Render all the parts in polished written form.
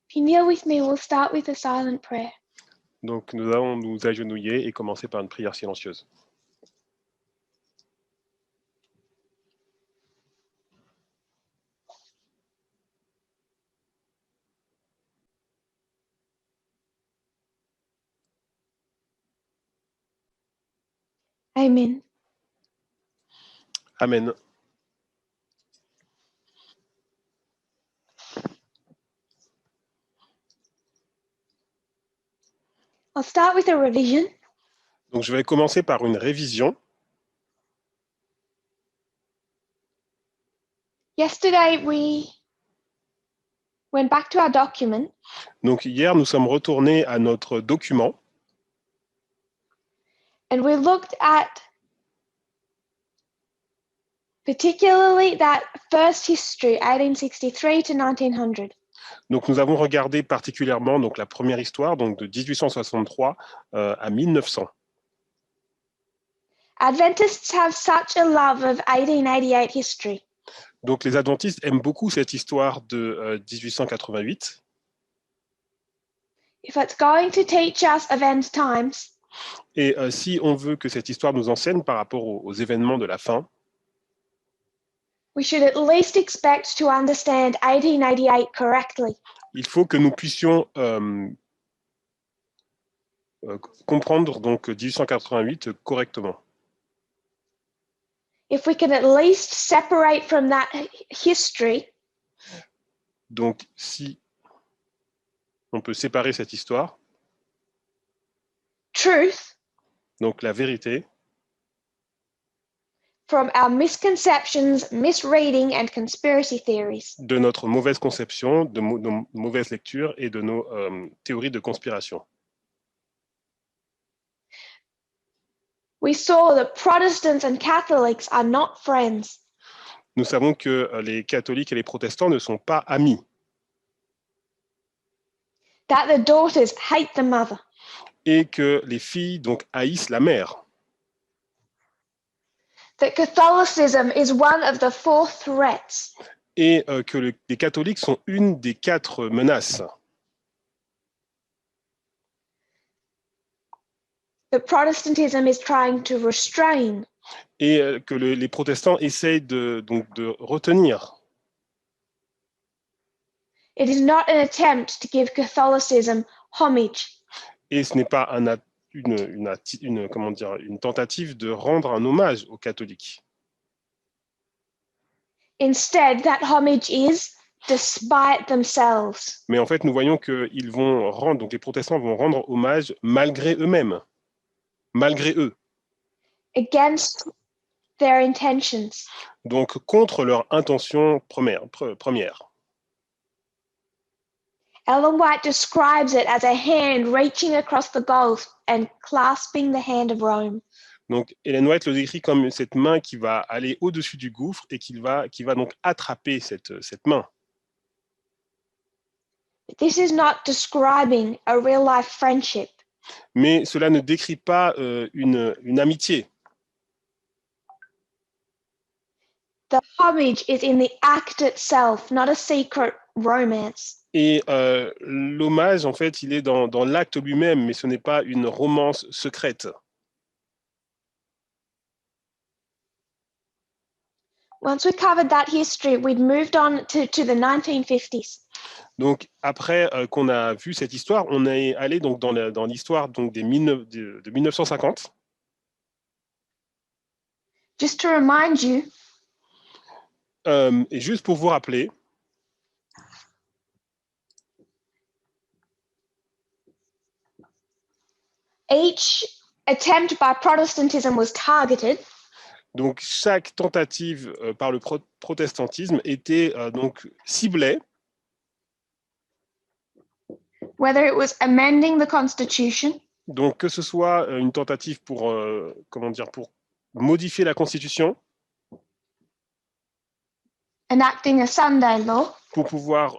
If you kneel with me, we'll start with a silent prayer. Donc nous allons nous agenouiller et commencer par une prière silencieuse. Amen. Amen. I'll start with a revision. Donc je vais commencer par une révision. Yesterday, we went back to our document. Donc hier, nous sommes retournés à notre document. And we looked at particularly that first history, 1863 to 1900. Donc nous avons regardé particulièrement donc, la première histoire, donc de 1863 à 1900. Adventists have such a love of 1888 history. Donc les adventistes aiment beaucoup cette histoire de 1888. If it's going to teach us of end times, Et si on veut que cette histoire nous enseigne par rapport aux événements de la fin, we should at least expect to understand 1888 correctly. il faut que nous puissions comprendre donc 1888 correctement. If we can at least separate from that history, donc si on peut séparer cette histoire, truth, donc la vérité, from our misconceptions, misreading, and conspiracy theories. de notre mauvaise conception, de nos mauvaises lectures et de nos théories de conspiration. We saw that Protestants and Catholics are not friends. Nous savons que les catholiques et les protestants ne sont pas amis. That the daughters hate the mother. Et que les filles donc haïssent la mère. That Catholicism is one of the 4 threats. Et que les catholiques sont une des 4 menaces. That Protestantism is trying to restrain. Et que les protestants essayent de retenir. It is not an attempt to give Catholicism homage. Et ce n'est pas une tentative de rendre un hommage aux catholiques. Instead, that homage is despite themselves. Mais en fait, nous voyons qu'ils vont rendre, donc les protestants vont rendre hommage malgré eux-mêmes, malgré eux. Against their intentions. Donc contre leur intention première. Ellen White describes it as a hand reaching across the gulf and clasping the hand of Rome. Donc Ellen White le décrit comme cette main qui va aller au-dessus du gouffre et qui va donc attraper cette main. This is not describing a real-life friendship. Mais cela ne décrit pas une amitié. The homage is in the act itself, not a secret romance. Et l'hommage, en fait, il est dans l'acte lui-même, mais ce n'est pas une romance secrète. Once we covered that history, we'd moved on to the 1950s. Donc, après qu'on a vu cette histoire, on est allé donc dans l'histoire donc de 1950. Just to remind you, et juste pour vous rappeler, each attempt by Protestantism was targeted. Donc, chaque tentative par le protestantisme était donc ciblée. Whether it was amending the Constitution. Donc, que ce soit une tentative pour modifier la Constitution. Enacting a Sunday law. Pour pouvoir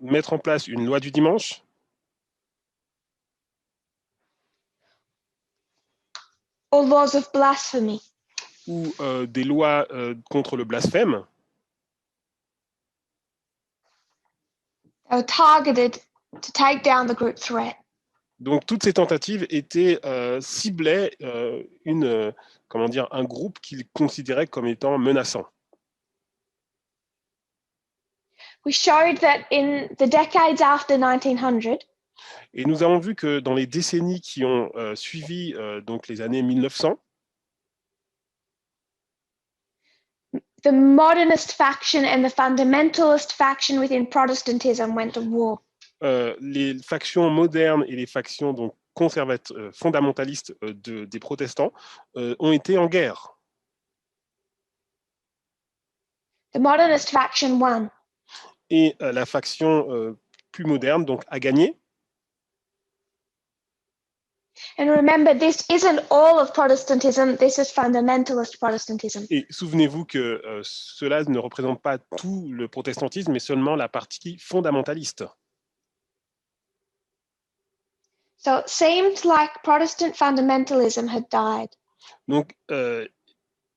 mettre en place une loi du dimanche. Or laws of blasphemy. Ou des lois contre le blasphème. They were targeted to take down the group threat. Donc, toutes ces tentatives ciblaient un groupe qu'ils considéraient comme étant menaçant. We showed that in the decades after 1900, et nous avons vu que dans les décennies qui ont suivi donc les années 1900, the modernist faction and the fundamentalist faction within Protestantism went to war. Les factions modernes et les factions donc fondamentalistes des protestants ont été en guerre. The modernist faction won. Et la faction plus moderne donc a gagné. And remember, this isn't all of Protestantism, this is fundamentalist Protestantism. Et souvenez-vous que cela ne représente pas tout le protestantisme, mais seulement la partie fondamentaliste. So it seemed like Protestant fundamentalism had died. Donc,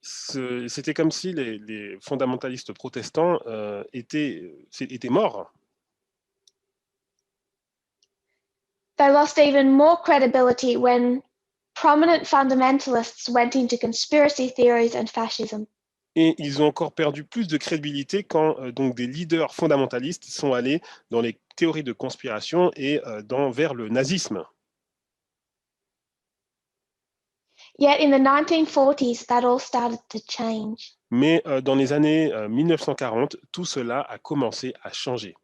c'était comme si les fondamentalistes protestants étaient morts. They lost even more credibility when prominent fundamentalists went into conspiracy theories and fascism. Et ils ont encore perdu plus de crédibilité quand donc des leaders fondamentalistes sont allés dans les théories de conspiration et vers le nazisme. Yet in the 1940s, that all started to change. Mais dans les années 1940, tout cela a commencé à changer.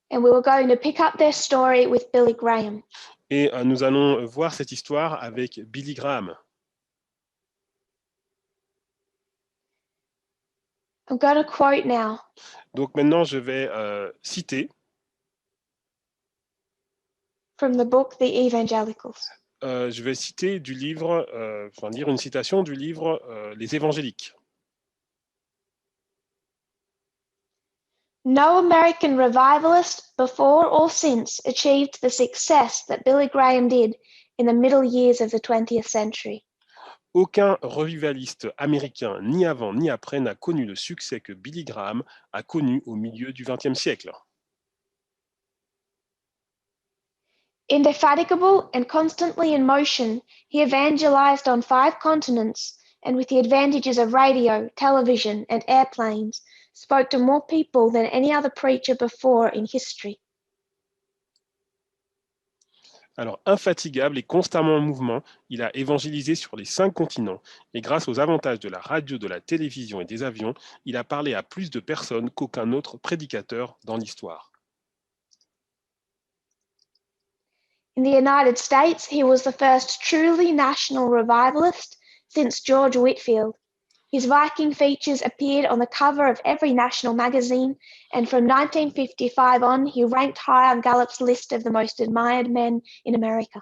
And we were going to pick up their story with Billy Graham. Et nous allons voir cette histoire avec Billy Graham. I'm going to quote now. Donc maintenant, je vais citer from the book The Evangelicals. Je vais citer du livre, lire une citation du livre Les Évangéliques. No American revivalist before or since achieved the success that Billy Graham did in the middle years of the 20th century. Aucun revivaliste américain, ni avant ni après, n'a connu le succès que Billy Graham a connu au milieu du XXe siècle. Indefatigable and constantly in motion, he evangelized on 5 continents and with the advantages of radio, television, and airplanes, spoke to more people than any other preacher before in history. Alors, infatigable et constamment en mouvement, il a évangélisé sur les 5 continents et grâce aux avantages de la radio, de la télévision et des avions, il a parlé à plus de personnes qu'aucun autre prédicateur dans l'histoire. In the United States, he was the first truly national revivalist since George Whitefield. His Viking features appeared on the cover of every national magazine, and from 1955 on, he ranked high on Gallup's list of the most admired men in America.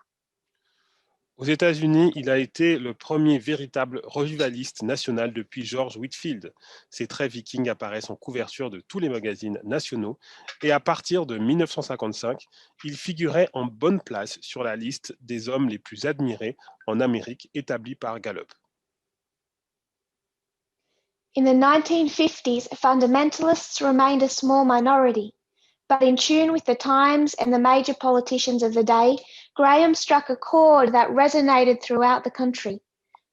Aux États-Unis, il a été le premier véritable revivaliste national depuis George Whitefield. Ses traits vikings apparaissent en couverture de tous les magazines nationaux et à partir de 1955, il figurait en bonne place sur la liste des hommes les plus admirés en Amérique établie par Gallup. In the 1950s, fundamentalists remained a small minority, but in tune with the times and the major politicians of the day, Graham struck a chord that resonated throughout the country.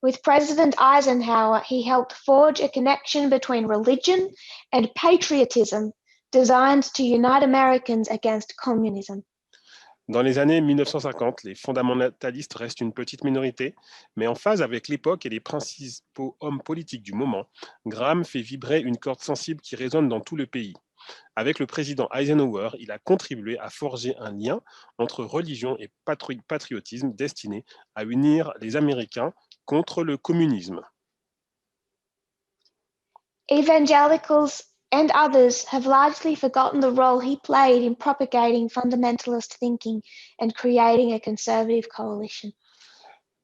With President Eisenhower, he helped forge a connection between religion and patriotism designed to unite Americans against communism. Dans les années 1950, les fondamentalistes restent une petite minorité, mais en phase avec l'époque et les principaux hommes politiques du moment, Graham fait vibrer une corde sensible qui résonne dans tout le pays. Avec le président Eisenhower, il a contribué à forger un lien entre religion et patriotisme destiné à unir les Américains contre le communisme. Evangelicals and others have largely forgotten the role he played in propagating fundamentalist thinking and creating a conservative coalition.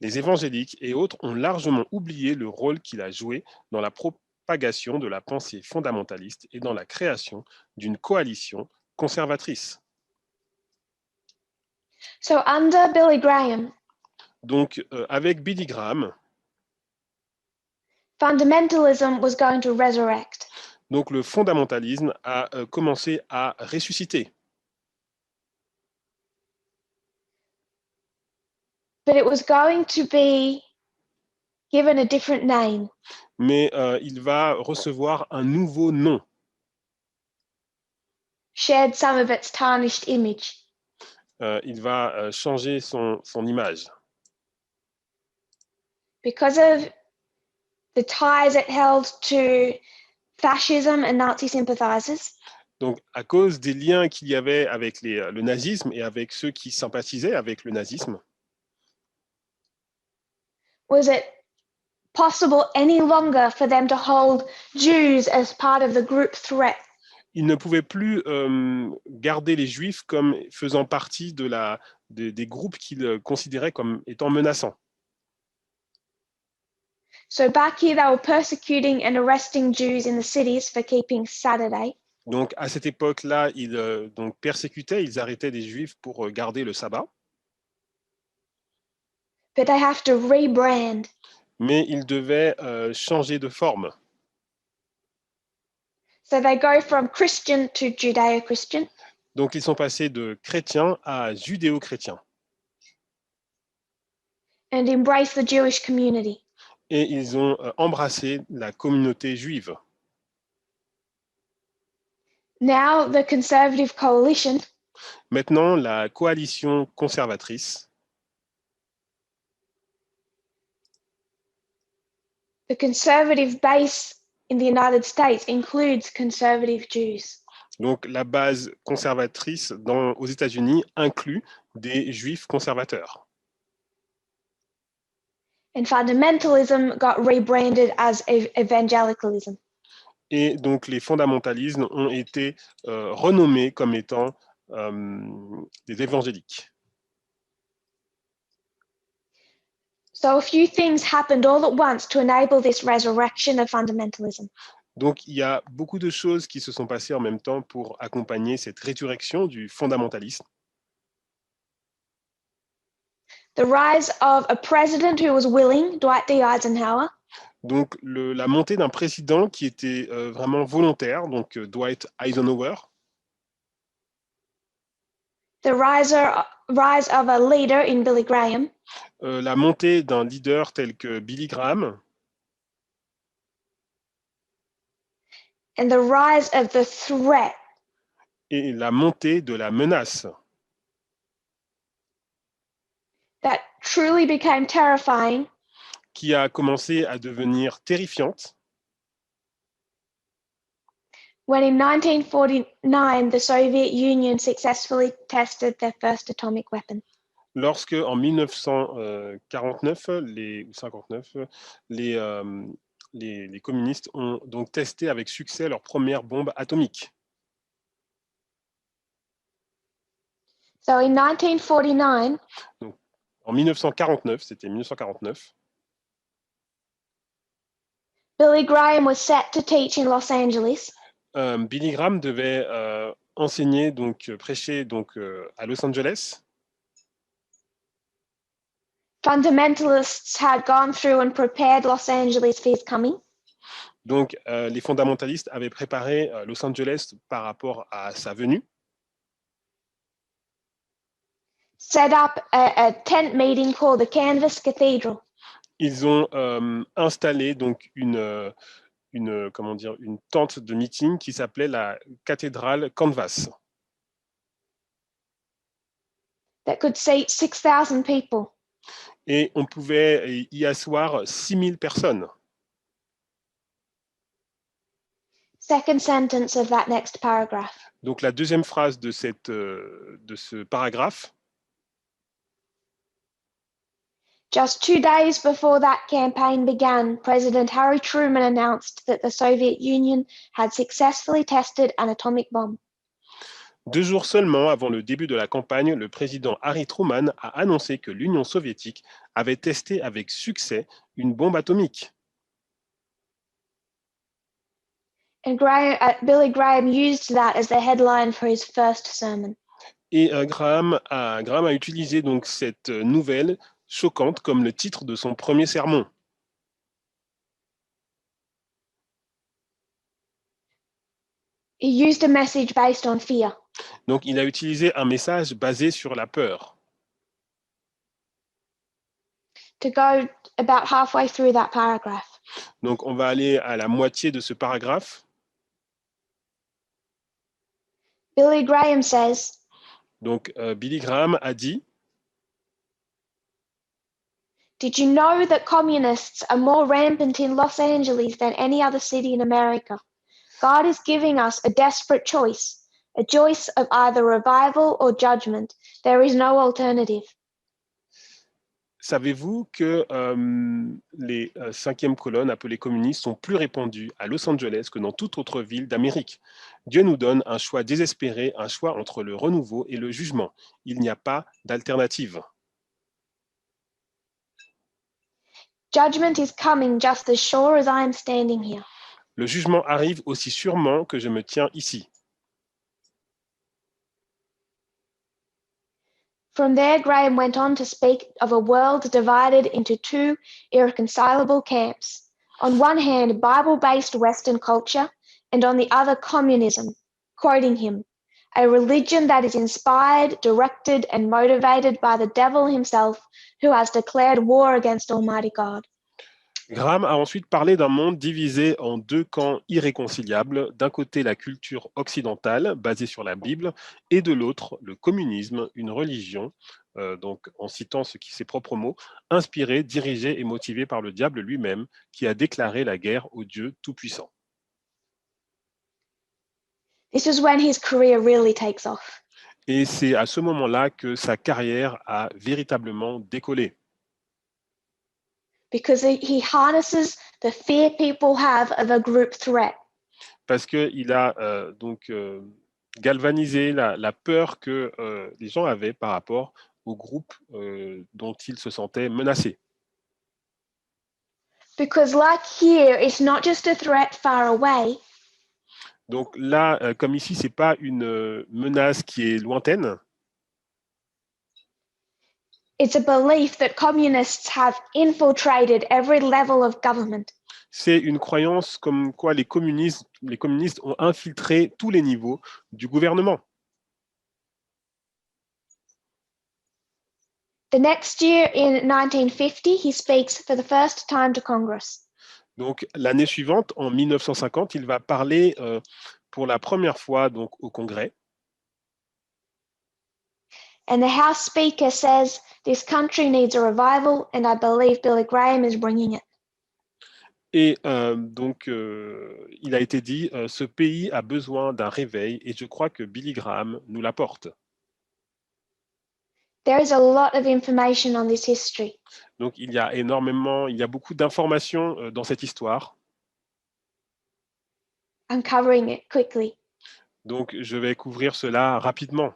Les évangéliques et autres ont largement oublié le rôle qu'il a joué dans la propagation de la pensée fondamentaliste et dans la création d'une coalition conservatrice. So under Billy Graham, donc avec Billy Graham, fundamentalism was going to resurrect. Donc le fondamentalisme a commencé à ressusciter. But it was going to be given a different name. Mais il va recevoir un nouveau nom. Shared some of its tarnished image. Il va changer son image. Because of the ties it held to fascism and Nazi sympathizers. Donc, à cause des liens qu'il y avait avec le nazisme et avec ceux qui sympathisaient avec le nazisme, Was it possible any longer for them to hold Jews as part of the group threat? ils ne pouvaient plus garder les Juifs comme faisant partie des groupes qu'ils considéraient comme étant menaçants. So back here, they were persecuting and arresting Jews in the cities for keeping Saturday. Donc, à cette époque-là, ils donc persécutaient, ils arrêtaient des Juifs pour garder le sabbat. But they have to rebrand. Mais ils devaient changer de forme. So they go from Christian to Judeo-Christian. Donc, ils sont passés de chrétiens à judéo-chrétiens. And embrace the Jewish community. Et ils ont embrassé la communauté juive. Now the Conservative coalition. Maintenant, la coalition conservatrice. The conservative base in the United States includes conservative Jews. Donc, la base conservatrice aux États-Unis inclut des juifs conservateurs. And fundamentalism got rebranded as evangelicalism. Et donc, les fondamentalismes ont été renommés comme étant des évangéliques. So a few things happened all at once to enable this resurrection of fundamentalism. Donc, il y a beaucoup de choses qui se sont passées en même temps pour accompagner cette résurrection du fondamentalisme. The rise of a president who was willing, Dwight D. Eisenhower. Donc, la montée d'un président qui était vraiment volontaire, donc Dwight Eisenhower. The rise of a leader in Billy Graham. La montée d'un leader tel que Billy Graham. And the rise of the threat. Et la montée de la menace. That truly became terrifying. Qui a commencé à devenir terrifiante. When in 1949, the Soviet Union successfully tested their first atomic weapon. Lorsque, en 1949, les communistes ont donc testé avec succès leur première bombe atomique. So in 1949, donc, en 1949, c'était 1949. Billy Graham was set to teach in Los Angeles. Billy Graham devait enseigner, donc prêcher donc, à Los Angeles. Fundamentalists had gone through and prepared Los Angeles for his coming. Donc, les fondamentalistes avaient préparé Los Angeles par rapport à sa venue. Set up a tent meeting called the Canvas Cathedral. Ils ont installé donc une tente de meeting qui s'appelait la cathédrale Canvas. That could seat 6,000 people. Et on pouvait y asseoir 6000 personnes. Second sentence of that next paragraph. Donc la deuxième phrase de ce paragraphe. Just 2 days before that campaign began, President Harry Truman announced that the Soviet Union had successfully tested an atomic bomb. 2 jours seulement avant le début de la campagne, le président Harry Truman a annoncé que l'Union soviétique avait testé avec succès une bombe atomique. And Billy Graham used that as the headline for his first sermon. Et Graham a utilisé donc cette nouvelle choquante comme le titre de son premier sermon. He used a message based on fear. Donc, il a utilisé un message basé sur la peur. To go about halfway through that paragraph. Donc, on va aller à la moitié de ce paragraphe. Billy Graham says, Donc, Billy Graham a dit, "Did you know that communists are more rampant in Los Angeles than any other city in America? God is giving us a desperate choice, a choice of either revival or judgment. There is no alternative." savez-vous que les cinquièmes colonnes appelées communistes sont plus répandues à Los Angeles que dans toute autre ville d'Amérique? Dieu nous donne un choix désespéré, un choix entre le renouveau et le jugement. Il n'y a pas d'alternative. Judgment is coming just as sure as I am standing here. Le jugement arrive aussi sûrement que je me tiens ici. From there, Graham went on to speak of a world divided into two irreconcilable camps. On one hand, Bible-based Western culture, and on the other, communism, quoting him, "A religion that is inspired, directed, and motivated by the devil himself, who has declared war against Almighty God." Graham a ensuite parlé d'un monde divisé en deux camps irréconciliables, d'un côté la culture occidentale basée sur la Bible et de l'autre le communisme, une religion, donc en citant ses propres mots, inspirée, dirigée et motivée par le diable lui-même qui a déclaré la guerre au Dieu Tout-Puissant. This is when his career really takes off. Et c'est à ce moment-là que sa carrière a véritablement décollé. Because he harnesses the fear people have of a group threat. Parce qu'il a galvanisé la peur que les gens avaient par rapport au groupe dont ils se sentaient menacés. Because like here, it's not just a threat far away. Donc là, comme ici, c'est pas une menace qui est lointaine. It's a belief that communists have infiltrated every level of government. C'est une croyance comme quoi les communistes ont infiltré tous les niveaux du gouvernement. The next year, in 1950, he speaks for the first time to Congress. Donc l'année suivante, en 1950, il va parler pour la première fois donc au Congrès. And the House Speaker says, "This country needs a revival, and I believe Billy Graham is bringing it." Et il a été dit, ce pays a besoin d'un réveil et je crois que Billy Graham nous l'apporte. There is a lot of information on this history. Donc il y a beaucoup d'informations dans cette histoire. I'm covering it quickly. Donc je vais couvrir cela rapidement.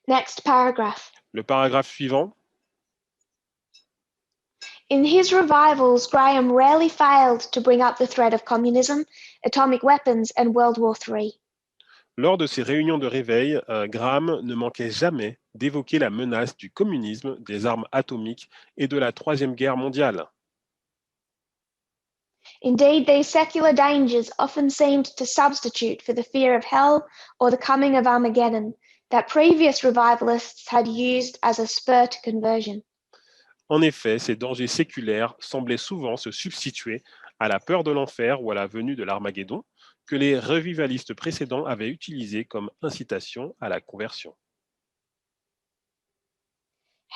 Next paragraph. Le paragraphe suivant. In his revivals, Graham rarely failed to bring up the threat of communism, atomic weapons, and World War III. Lors de ces réunions de réveil, Graham ne manquait jamais d'évoquer la menace du communisme, des armes atomiques et de la Troisième Guerre mondiale. Indeed, these secular dangers often seemed to substitute for the fear of hell or the coming of Armageddon that previous revivalists had used as a spur to conversion. En effet, ces dangers séculaires semblaient souvent se substituer à la peur de l'enfer ou à la venue de l'Armageddon que les revivalistes précédents avaient utilisés comme incitation à la conversion.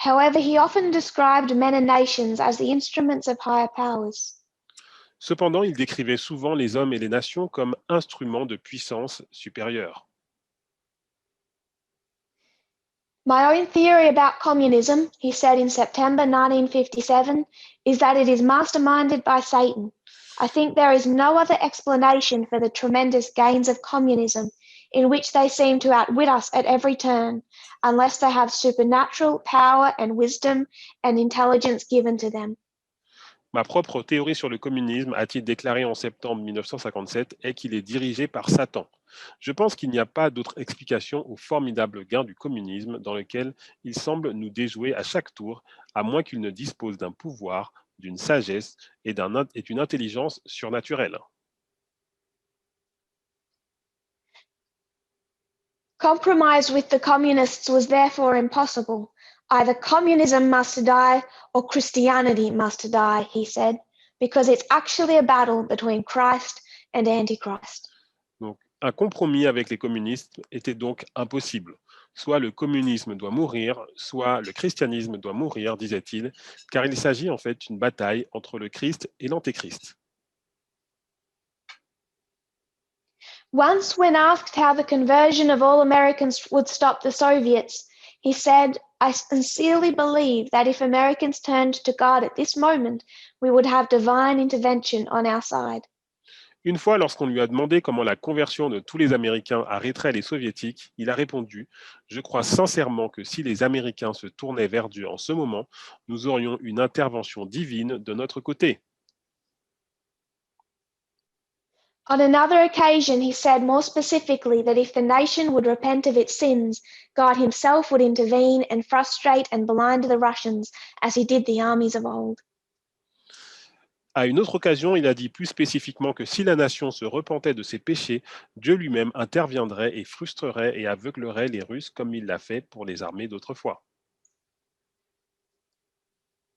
However, he often described men and nations as the instruments of higher powers. Cependant, il décrivait souvent les hommes et les nations comme instruments de puissance supérieure. My own theory about communism, he said in September 1957, is that it is masterminded by Satan. I think there is no other explanation for the tremendous gains of communism, in which they seem to outwit us at every turn, unless they have supernatural power and wisdom and intelligence given to them. Ma propre théorie sur le communisme, a-t-il déclaré en septembre 1957, est qu'il est dirigé par Satan. Je pense qu'il n'y a pas d'autre explication au formidable gain du communisme dans lequel il semble nous déjouer à chaque tour, à moins qu'il ne dispose d'un pouvoir, d'une sagesse et d'une intelligence surnaturelle. Compromise with the communists was therefore impossible. Either communism must die or Christianity must die, he said, because it's actually a battle between Christ and Antichrist. Donc, un compromis avec les communistes était donc impossible. Soit le communisme doit mourir, soit le christianisme doit mourir, disait-il, car il s'agit en fait d'une bataille entre le Christ et l'Antéchrist. Once, when asked how the conversion of all Americans would stop the Soviets, he said, I sincerely believe that if Americans turned to God at this moment, we would have divine intervention on our side. Une fois, lorsqu'on lui a demandé comment la conversion de tous les Américains arrêterait les Soviétiques, il a répondu « Je crois sincèrement que si les Américains se tournaient vers Dieu en ce moment, nous aurions une intervention divine de notre côté. » On another occasion, he said more specifically that if the nation would repent of its sins, God himself would intervene and frustrate and blind the Russians as he did the armies of old. À une autre occasion, il a dit plus spécifiquement que si la nation se repentait de ses péchés, Dieu lui-même interviendrait et frustrerait et aveuglerait les Russes comme il l'a fait pour les armées d'autrefois.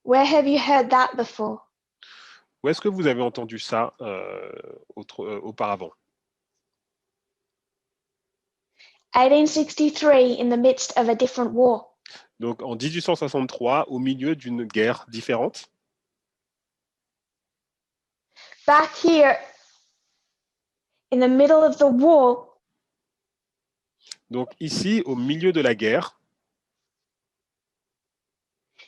Where have you heard that before? Où est-ce que vous avez entendu ça auparavant? 1863, in the midst of a different war. Donc en 1863, au milieu d'une guerre différente. Back here, in the middle of the war, Donc ici, au milieu de la guerre,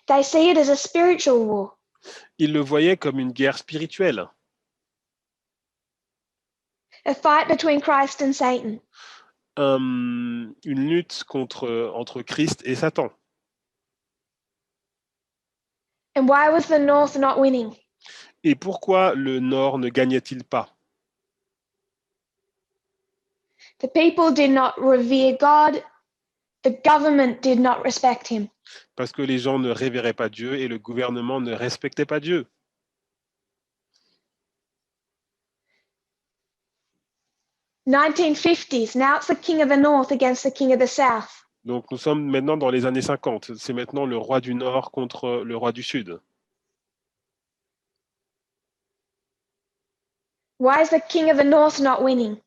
they see it as a spiritual war. il le voyait comme une guerre spirituelle. A fight between Christ and Satan. Une lutte entre Christ et Satan. And why was the North not winning? Et pourquoi le Nord ne gagnait-il pas? The people did not revere God. The government did not respect him. Parce que les gens ne révéraient pas Dieu et le gouvernement ne respectait pas Dieu. Now it's the king of the north against the king of the south. Donc nous sommes maintenant dans les années 50. C'est maintenant le roi du Nord contre le roi du Sud. Why is the king of the north not winning?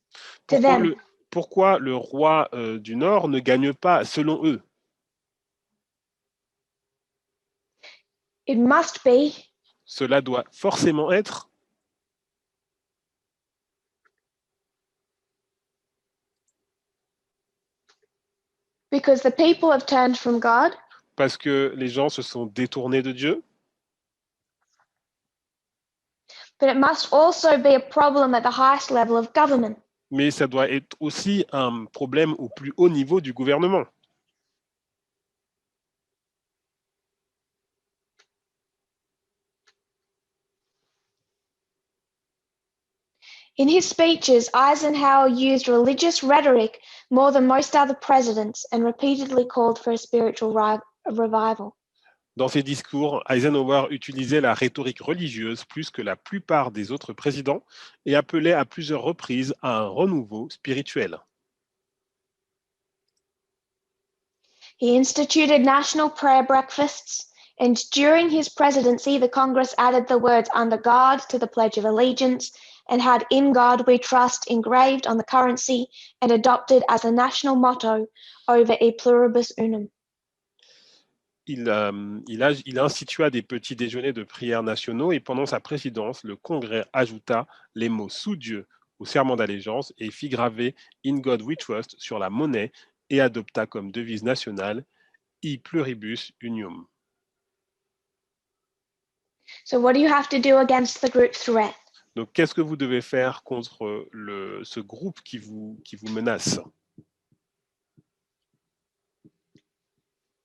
To them. Pourquoi le roi du Nord ne gagne pas selon eux? It must be Cela doit forcément être because the people have turned from God. Parce que les gens se sont détournés de Dieu. But it must also be a problem at the highest level of government. Mais ça doit être aussi un problème au plus haut niveau du gouvernement. In his speeches, Eisenhower used religious rhetoric more than most other presidents and repeatedly called for a spiritual revival. Dans ses discours, Eisenhower utilisait la rhétorique religieuse plus que la plupart des autres présidents et appelait à plusieurs reprises à un renouveau spirituel. He instituted national prayer breakfasts, and during his presidency, the Congress added the words "under God" to the Pledge of Allegiance and had "In God We Trust" engraved on the currency and adopted as a national motto over E Pluribus Unum. Il institua des petits déjeuners de prière nationaux et pendant sa présidence, le Congrès ajouta les mots « sous Dieu » au serment d'allégeance et fit graver « In God We Trust » sur la monnaie et adopta comme devise nationale « E Pluribus Unum ». So what do you have to do against the group threat? Donc, qu'est-ce que vous devez faire contre ce groupe qui vous menace?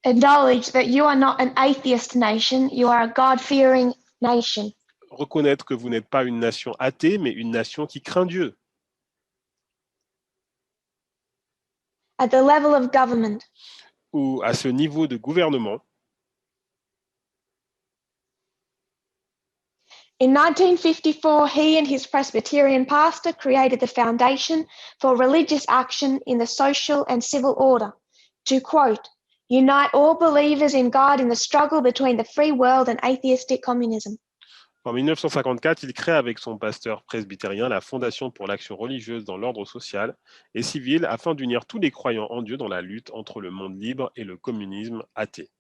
Acknowledge that you are not an atheist nation, you are a God-fearing nation. Reconnaître que vous n'êtes pas une nation athée, mais une nation qui craint Dieu. At the level of government. Ou à ce niveau de gouvernement. In 1954, he and his Presbyterian pastor created the foundation for religious action in the social and civil order to, quote, unite all believers in God in the struggle between the free world and atheistic communism. En 1954, il crée avec son pasteur presbytérien la Fondation pour l'action religieuse dans l'ordre social et civil afin d'unir tous les croyants en Dieu dans la lutte entre le monde libre et le communisme athée.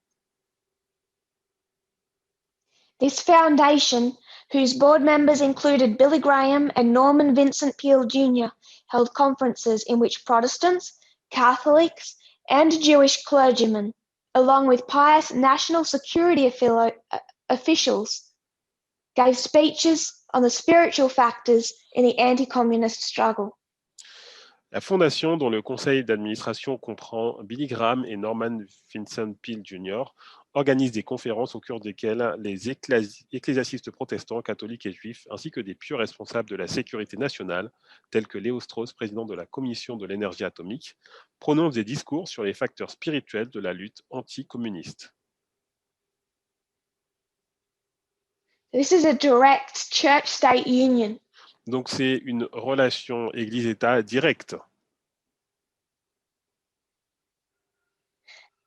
This foundation, whose board members included Billy Graham and Norman Vincent Peale Jr., held conferences in which Protestants, Catholics, and Jewish clergymen, along with pious national security officials, gave speeches on the spiritual factors in the anti-communist struggle. La fondation, dont le conseil d'administration comprend Billy Graham et Norman Vincent Peale Jr., organise des conférences au cours desquelles les ecclésiastes protestants, catholiques et juifs, ainsi que des pieux responsables de la sécurité nationale, tels que Léo Strauss, président de la Commission de l'énergie atomique, prononcent des discours sur les facteurs spirituels de la lutte anticommuniste. This is a direct church-state union. Donc c'est une relation Église-État directe.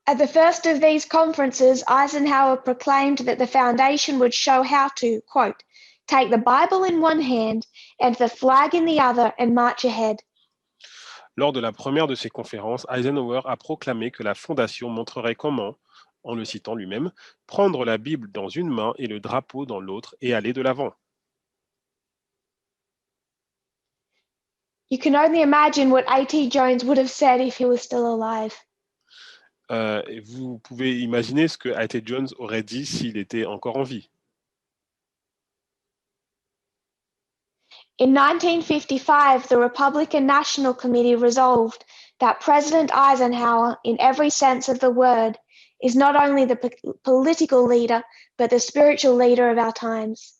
At the first of these conferences, Eisenhower proclaimed that the foundation would show how to, quote, take the Bible in one hand and the flag in the other and march ahead. Lors de la première de ces conférences, Eisenhower a proclamé que la fondation montrerait comment, en le citant lui-même, prendre la Bible dans une main et le drapeau dans l'autre et aller de l'avant. You can only imagine what A.T. Jones would have said if he was still alive. Vous pouvez imaginer ce que A.T. Jones aurait dit s'il était encore en vie. In 1955, the Republican National Committee resolved that President Eisenhower, in every sense of the word, is not only the political leader, but the spiritual leader of our times.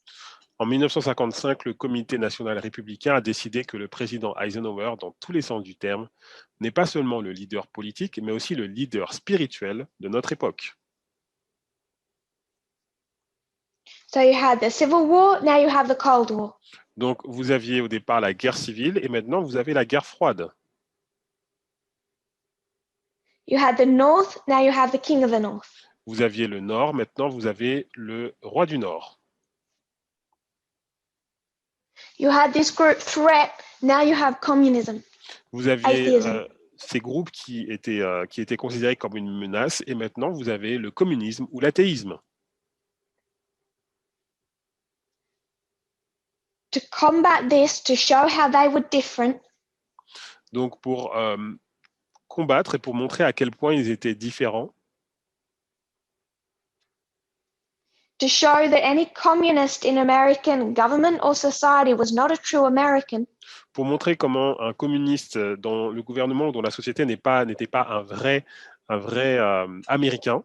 En 1955, le Comité national républicain a décidé que le président Eisenhower, dans tous les sens du terme, n'est pas seulement le leader politique, mais aussi le leader spirituel de notre époque. So you had the Civil War, now you have the Cold War. Donc, vous aviez au départ la guerre civile et maintenant vous avez la guerre froide. You had the North, now you have the King of the North. Vous aviez le Nord, maintenant vous avez le roi du Nord. You had this group threat, now you have communism. Vous aviez Atheism. ces groupes qui étaient considérés comme une menace et maintenant vous avez le communisme ou l'athéisme. To combat this, to show how they were different, Donc pour combattre et pour montrer à quel point ils étaient différents, to show that any communist in American government or society was not a true American, pour montrer comment un communiste dans le gouvernement ou dans la société n'était pas un vrai Américain.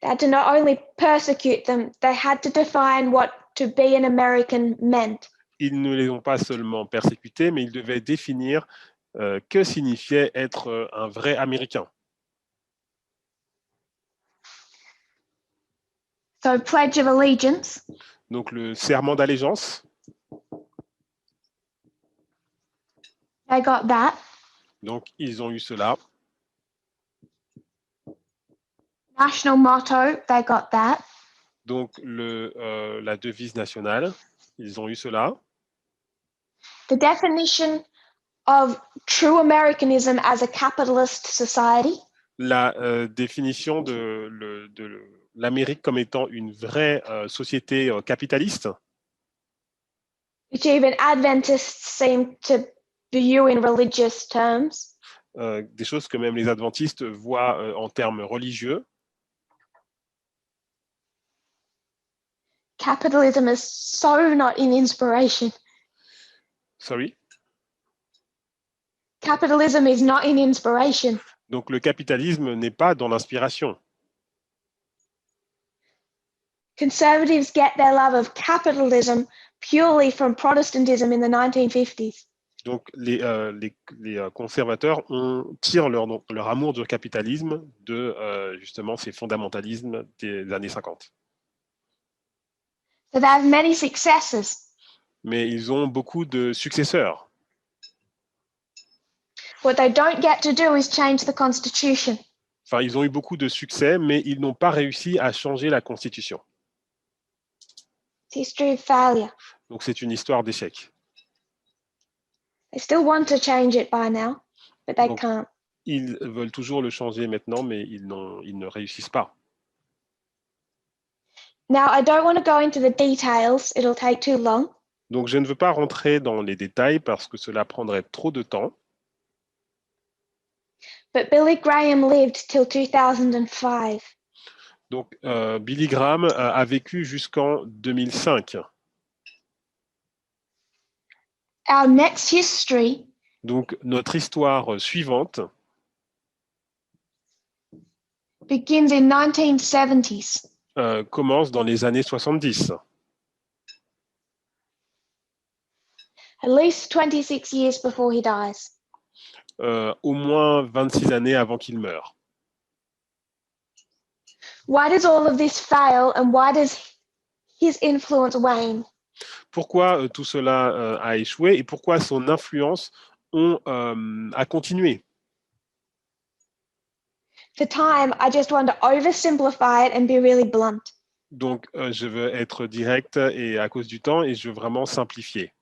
they had to not only persecute them, they had to define what to be an American meant. Ils ne les ont pas seulement persécutés, mais ils devaient définir que signifiait être un vrai Américain. So Pledge of Allegiance, Donc le serment d'allégeance, they got that. donc ils ont eu cela. National motto, they got that. Donc la devise nationale, ils ont eu cela. The definition of true Americanism as a capitalist society, La définition de l'Amérique comme étant une vraie société capitaliste, which even Adventists seem to view in religious terms. des choses que même les adventistes voient en termes religieux. Capitalism is so not in inspiration. Sorry. Capitalism is not in inspiration. Donc le capitalisme n'est pas dans l'inspiration. Conservatives get their love of capitalism purely from Protestantism in the 1950s. Donc les conservateurs tirent leur amour du capitalisme de justement ces fondamentalismes des années 50. So they have many successors. Mais ils ont beaucoup de successeurs. What they don't get to do is change the constitution. Enfin, ils ont eu beaucoup de succès, mais ils n'ont pas réussi à changer la Constitution. It's history of failure. Donc c'est une histoire d'échec. They still want to change it by now, but they Donc, can't. ils veulent toujours le changer maintenant, mais ils ne réussissent pas. Now, I don't want to go into the details. It'll take too long. Donc je ne veux pas rentrer dans les détails parce que cela prendrait trop de temps. But Billy Graham lived till 2005. Donc Billy Graham a vécu jusqu'en 2005. Our next history Donc notre histoire suivante begins in 1970s. Commence dans les années 70. At least 26 years before he dies. Au moins 26 années avant qu'il meure. Why does all of this fail and why does his influence wane? Pourquoi tout cela a échoué et pourquoi son influence a continué? For time, I just want to oversimplify it and be really blunt. Donc, je veux être direct et à cause du temps, et je veux vraiment simplifier.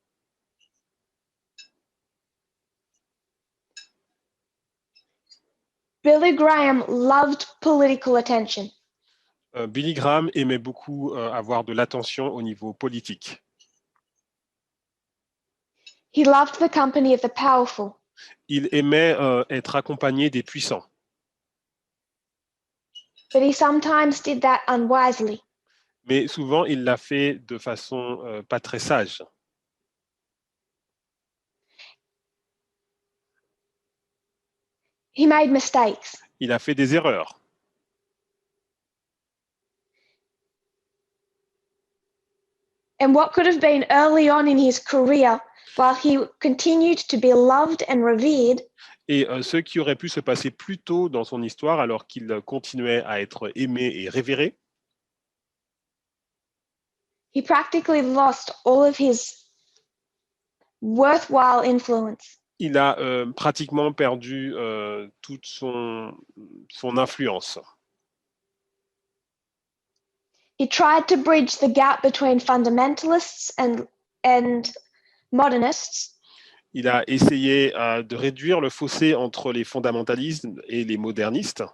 Billy Graham loved political attention. Billy Graham aimait beaucoup avoir de l'attention au niveau politique. He loved the company of the powerful. Il aimait être accompagné des puissants. But he sometimes did that unwisely. Mais souvent, il l'a fait de façon pas très sage. He made mistakes. Il a fait des erreurs. And what could have been early on in his career, while he continued to be loved and revered, Et ce qui aurait pu se passer plus tôt dans son histoire, alors qu'il continuait à être aimé et révéré, he practically lost all of his worthwhile influence. il a pratiquement perdu toute son influence. He tried to bridge the gap between fundamentalists and modernists. Il a essayé de réduire le fossé entre les fondamentalistes et les modernistes.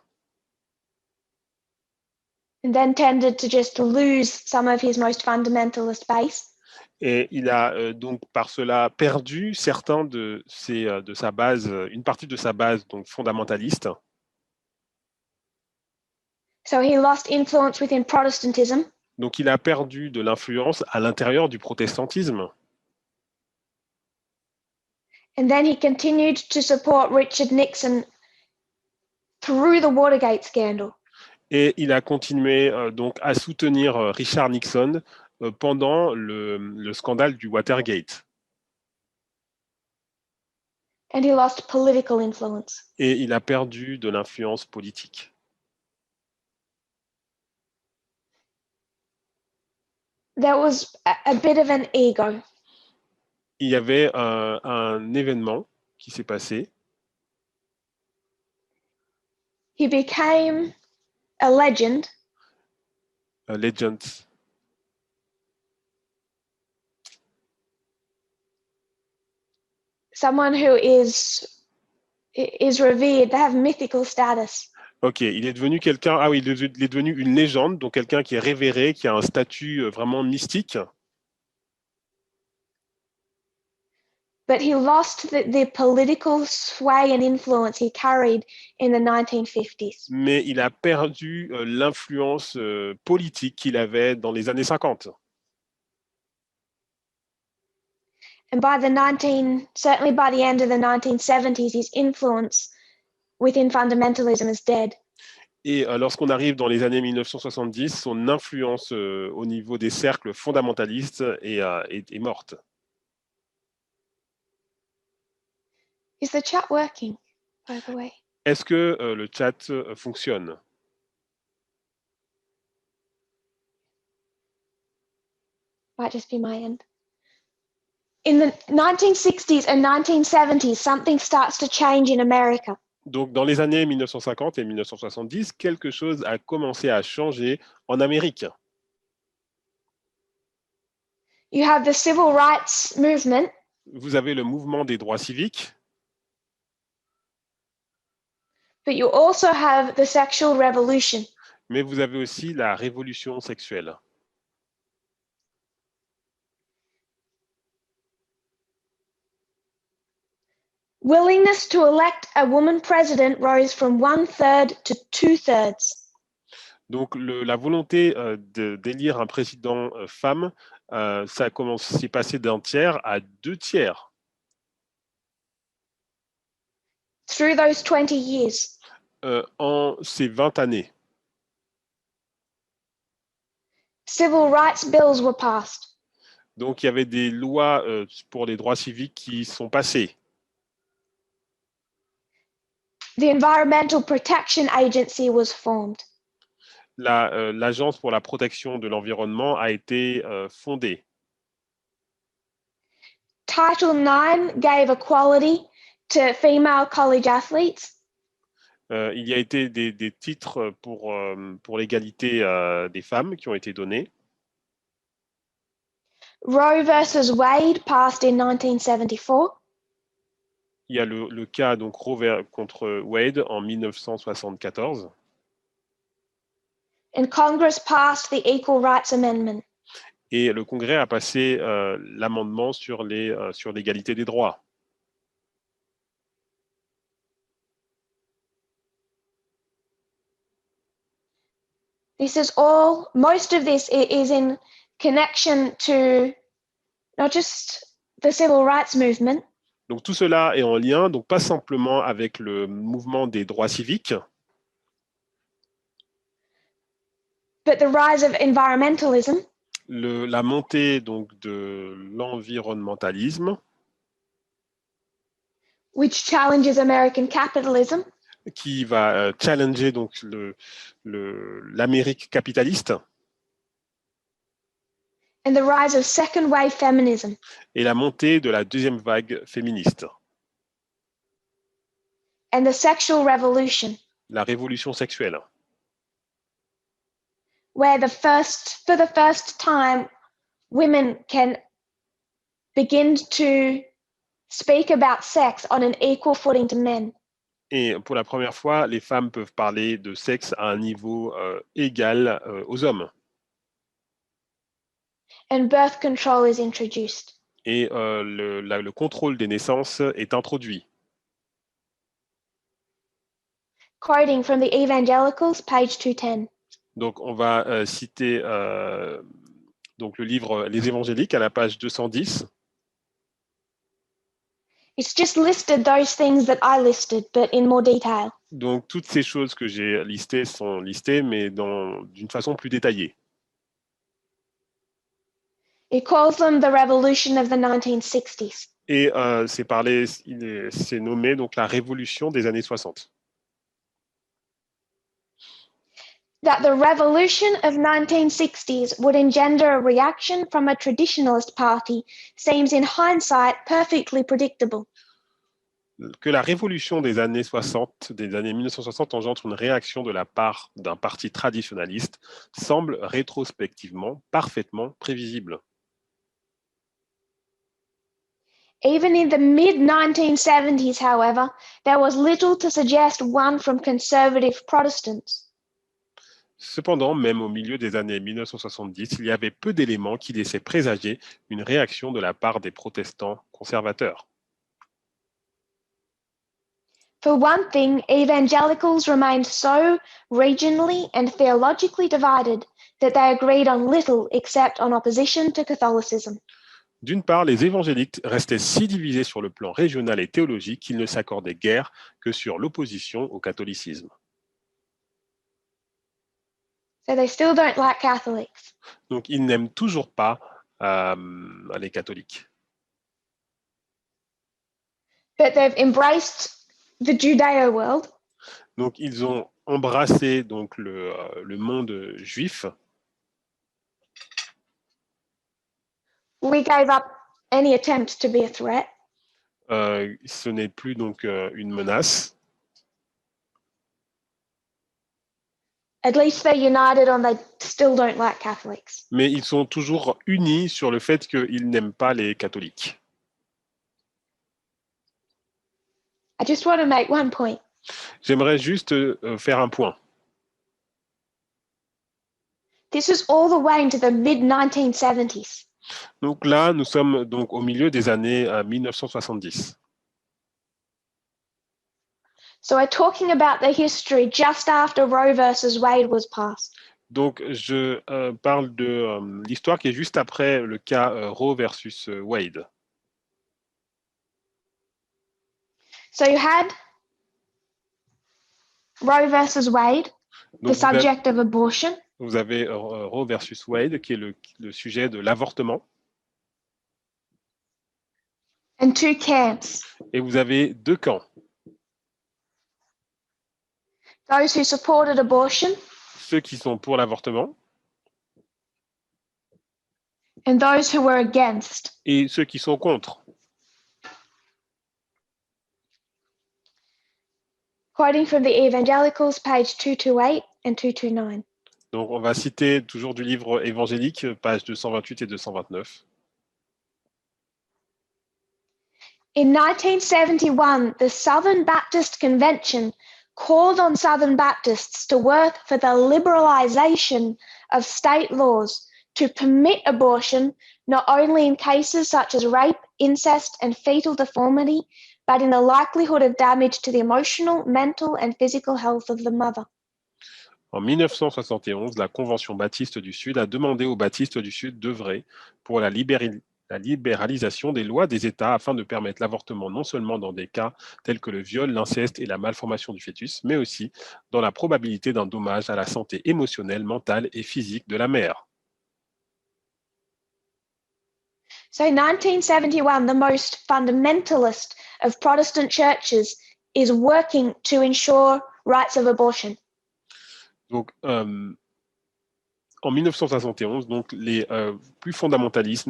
And then tended to just lose some of his most fundamentalist base. Et il a donc par cela perdu certains de sa base, une partie de sa base donc fondamentaliste. So he lost influence within Protestantism. Donc il a perdu de l'influence à l'intérieur du protestantisme. And then he continued to support Richard Nixon through the Watergate scandal. Et il a continué donc à soutenir Richard Nixon pendant le scandale du Watergate. And he lost political influence. Et il a perdu de l'influence politique. There was a bit of an ego. Il y avait un événement qui s'est passé. He became a legend. Legend. Someone who is revered. They have mythical status. Ok, il est devenu quelqu'un. Ah oui, il est devenu une légende, donc quelqu'un qui est révéré, qui a un statut vraiment mystique. But he lost the political sway and influence he carried in the 1950s. Mais il a perdu l'influence politique qu'il avait dans les années 50. And certainly by the end of the 1970s, his influence within fundamentalism is dead. Et lorsqu'on arrive dans les années 1970, son influence au niveau des cercles fondamentalistes est morte. Is the chat working, by the way? Est-ce que le chat fonctionne? Might just be my end. In the 1960s and 1970s, something starts to change in America. Donc, dans les années 1950 et 1970, quelque chose a commencé à changer en Amérique. You have the civil rights movement. Vous avez le mouvement des droits civiques, But you also have the sexual revolution. mais vous avez aussi la révolution sexuelle. Willingness to elect a woman president rose from 1/3 to 2/3. Donc, la volonté d'élire un président femme, ça a commencé, passé d'un tiers à 2/3. Through those 20 years. En ces 20 années. Civil rights bills were passed. Donc, il y avait des lois pour les droits civiques qui sont passées. The Environmental Protection Agency was formed. L'Agence pour la protection de l'environnement a été fondée. Title IX gave equality to female college athletes. Il y a été des titres pour l'égalité des femmes qui ont été donnés. Roe versus Wade passed in 1974. Il y a le cas donc Roe contre Wade en 1974. And Congress passed the Equal Rights Amendment. Et le Congrès a passé l'amendement sur l'égalité des droits. Most of this is in connection to not just the civil rights movement. Donc tout cela est en lien, donc pas simplement avec le mouvement des droits civiques, but the rise of environmentalism. La montée donc de l'environnementalisme, which challenges American capitalism. Qui va challenger donc l'Amérique capitaliste. And the rise of second wave feminism. Et la montée de la deuxième vague féministe. And the sexual revolution. La révolution sexuelle. Where for the first time, women can begin to speak about sex on an equal footing to men. Et pour la première fois, les femmes peuvent parler de sexe à un niveau égal aux hommes. And birth control is introduced. Et le contrôle des naissances est introduit. Quoting from the Evangelicals, page 210. Donc, on va citer donc le livre Les Évangéliques à la page 210. It's just listed those things that I listed, but in more detail. Donc, toutes ces choses que j'ai listées sont listées, mais d'une façon plus détaillée. It calls them the revolution of the 1960s. Et c'est nommé donc la révolution des années 60. That the revolution of 1960s would engender a reaction from a traditionalist party seems in hindsight perfectly predictable. Que la révolution des années 60, des années 1960 engendre une réaction de la part d'un parti traditionnaliste semble rétrospectivement parfaitement prévisible. Even in the mid-1970s, however, there was little to suggest one from conservative Protestants. Cependant, même au milieu des années 1970, il y avait peu d'éléments qui laissaient présager une réaction de la part des protestants conservateurs. For one thing, evangelicals remained so regionally and theologically divided that they agreed on little except on opposition to Catholicism. D'une part, les évangéliques restaient si divisés sur le plan régional et théologique qu'ils ne s'accordaient guère que sur l'opposition au catholicisme. So they still don't like Catholics. Donc, ils n'aiment toujours pas les catholiques. But they've embraced the Judeo world. Donc, ils ont embrassé donc, le monde juif. we gave up any attempt to be a threat. Ce n'est plus donc une menace. At least they're united on they still don't like Catholics. Mais ils sont toujours unis sur le fait qu'ils n'aiment pas les catholiques. I just want to make one point. J'aimerais juste faire un point. This is all the way into the mid-1970s. Donc là, nous sommes donc au milieu des années 1970. So we're talking about the history just after Roe versus Wade was passed. Donc je parle de l'histoire qui est juste après le cas Roe versus Wade. So you had Roe versus Wade, Donc, the subject of abortion. Vous avez Roe versus Wade, qui est le sujet de l'avortement. And two camps. Et vous avez deux camps. Those who supported abortion. Ceux qui sont pour l'avortement. And those who were against. Et ceux qui sont contre. Quoting from the Evangelicals, page 228 and 229. Donc, on va citer toujours du livre évangélique, pages 228 et 229. In 1971, the Southern Baptist Convention called on Southern Baptists to work for the liberalization of state laws to permit abortion not only in cases such as rape, incest, and fetal deformity, but in the likelihood of damage to the emotional, mental, and physical health of the mother. En 1971, la Convention baptiste du Sud a demandé aux baptistes du Sud d'œuvrer pour la libéralisation des lois des États afin de permettre l'avortement non seulement dans des cas tels que le viol, l'inceste et la malformation du fœtus, mais aussi dans la probabilité d'un dommage à la santé émotionnelle, mentale et physique de la mère. So in 1971, the most fundamentalist of Protestant churches is working to ensure rights of abortion. Donc, en 1971, donc, les plus fondamentalistes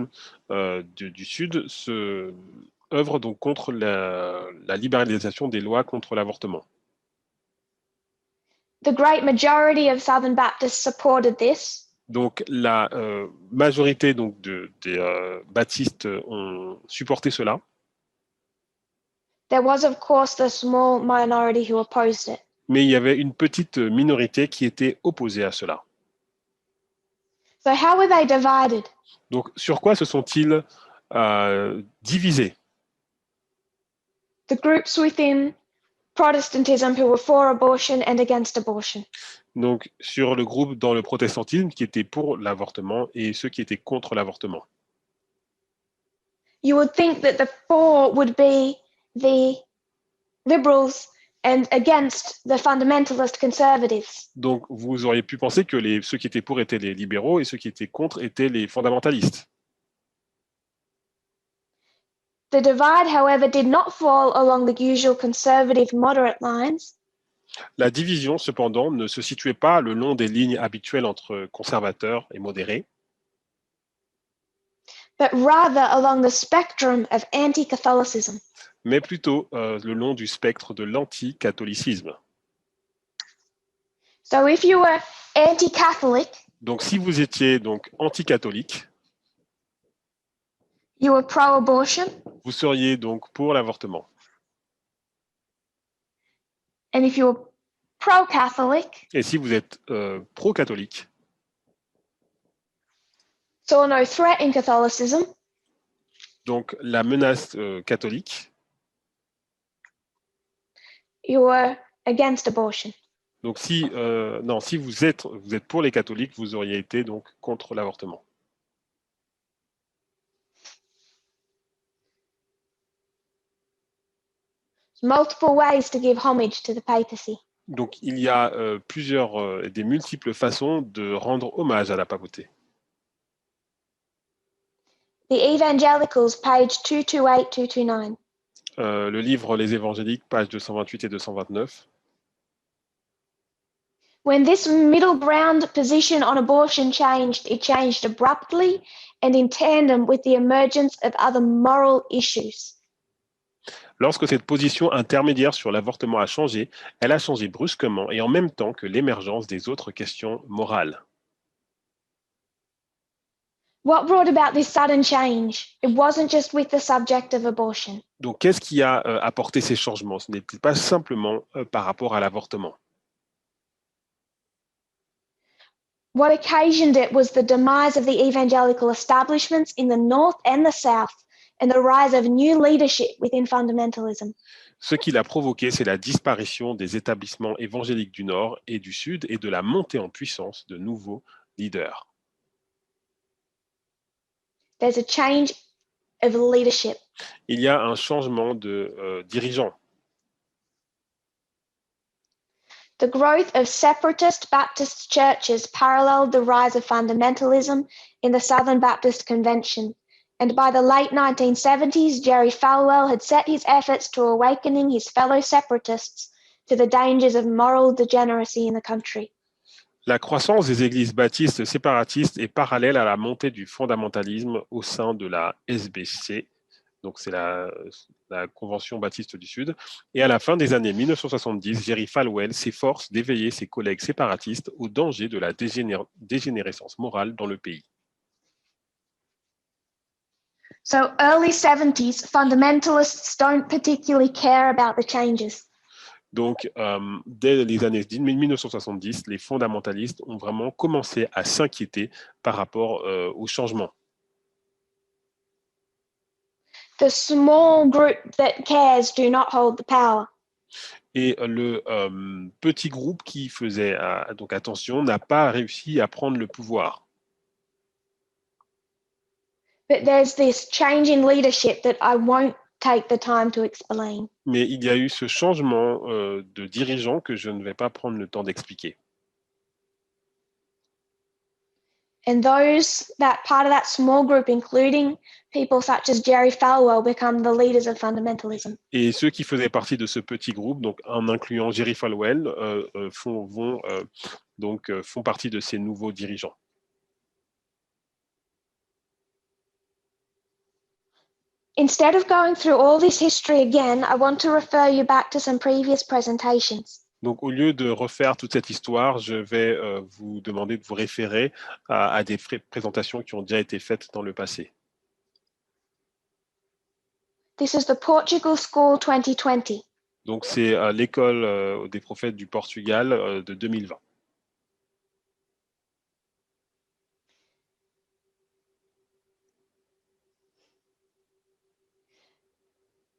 du Sud œuvrent donc contre la libéralisation des lois contre l'avortement. The great majority of Southern Baptists supported this. Donc, la majorité donc, des baptistes ont supporté cela. There was, of course, the small minority who opposed it. Mais il y avait une petite minorité qui était opposée à cela. So how were they divided? Donc, sur quoi se sont-ils divisés? The groups within Protestantism who were for abortion and against abortion. Donc, sur le groupe dans le protestantisme qui était pour l'avortement et ceux qui étaient contre l'avortement. You would think that the for would be the liberals and against the fundamentalist conservatives. Donc, vous auriez pu penser que ceux qui étaient pour étaient les libéraux et ceux qui étaient contre étaient les fondamentalistes. The divide, however, did not fall along the usual conservative moderate lines. La division, cependant, ne se situait pas le long des lignes habituelles entre conservateurs et modérés, but rather along the spectrum of anti-Catholicism. Mais plutôt le long du spectre de l'anticatholicisme. So if you were anti-Catholic, donc si vous étiez donc anticatholique, you were pro-abortion, vous seriez donc pour l'avortement. And if you were pro-Catholic, et si vous êtes pro-catholique, saw no threat in Catholicism, donc la menace catholique, you were against abortion. donc si vous êtes pour les catholiques, vous auriez été donc contre l'avortement. Multiple ways to give homage to the papacy. Donc il y a des multiples façons de rendre hommage à la papauté. The Evangelicals, page 228-229. Le livre Les évangéliques, pages 228 et 229. When this middle ground position on abortion changed, it changed abruptly and in tandem with the emergence of other moral issues. Lorsque cette position intermédiaire sur l'avortement a changé, elle a changé brusquement et en même temps que l'émergence des autres questions morales. What brought about this sudden change? It wasn't just with the subject of abortion. Donc, qu'est-ce qui a apporté ces changements? Ce n'était pas simplement par rapport à l'avortement. What occasioned it was the demise of the evangelical establishments in the North and the South and the rise of new leadership within fundamentalism. Ce qui l'a provoqué, c'est la disparition des établissements évangéliques du Nord et du Sud et de la montée en puissance de nouveaux leaders. There's a change of leadership. Il y a un changement de dirigeants. The growth of separatist Baptist churches paralleled the rise of fundamentalism in the Southern Baptist Convention, and by the late 1970s, Jerry Falwell had set his efforts to awakening his fellow separatists to the dangers of moral degeneracy in the country. La croissance des églises baptistes séparatistes est parallèle à la montée du fondamentalisme au sein de la SBC, donc c'est la Convention baptiste du Sud, et à la fin des années 1970, Jerry Falwell s'efforce d'éveiller ses collègues séparatistes au danger de la dégénérescence morale dans le pays. So early 70s, fundamentalists don't particularly care about the changes. Donc, dès les années 1970, les fondamentalistes ont vraiment commencé à s'inquiéter par rapport au changement. The small group that cares do not hold the power. Et le petit groupe qui faisait donc attention n'a pas réussi à prendre le pouvoir. But there's this change in leadership that I won't take the time to explain. Mais il y a eu ce changement de dirigeant que je ne vais pas prendre le temps d'expliquer. And those that part of that small group, including people such as Jerry Falwell, become the leaders of fundamentalism. Et ceux qui faisaient partie de ce petit groupe, donc en incluant Jerry Falwell, font partie de ces nouveaux dirigeants. Instead of going through all this history again, I want to refer you back to some previous presentations. Donc, au lieu de refaire toute cette histoire, je vais vous demander de vous référer à des présentations qui ont déjà été faites dans le passé. This is the Portugal School 2020. Donc, c'est l'école des prophètes du Portugal de 2020.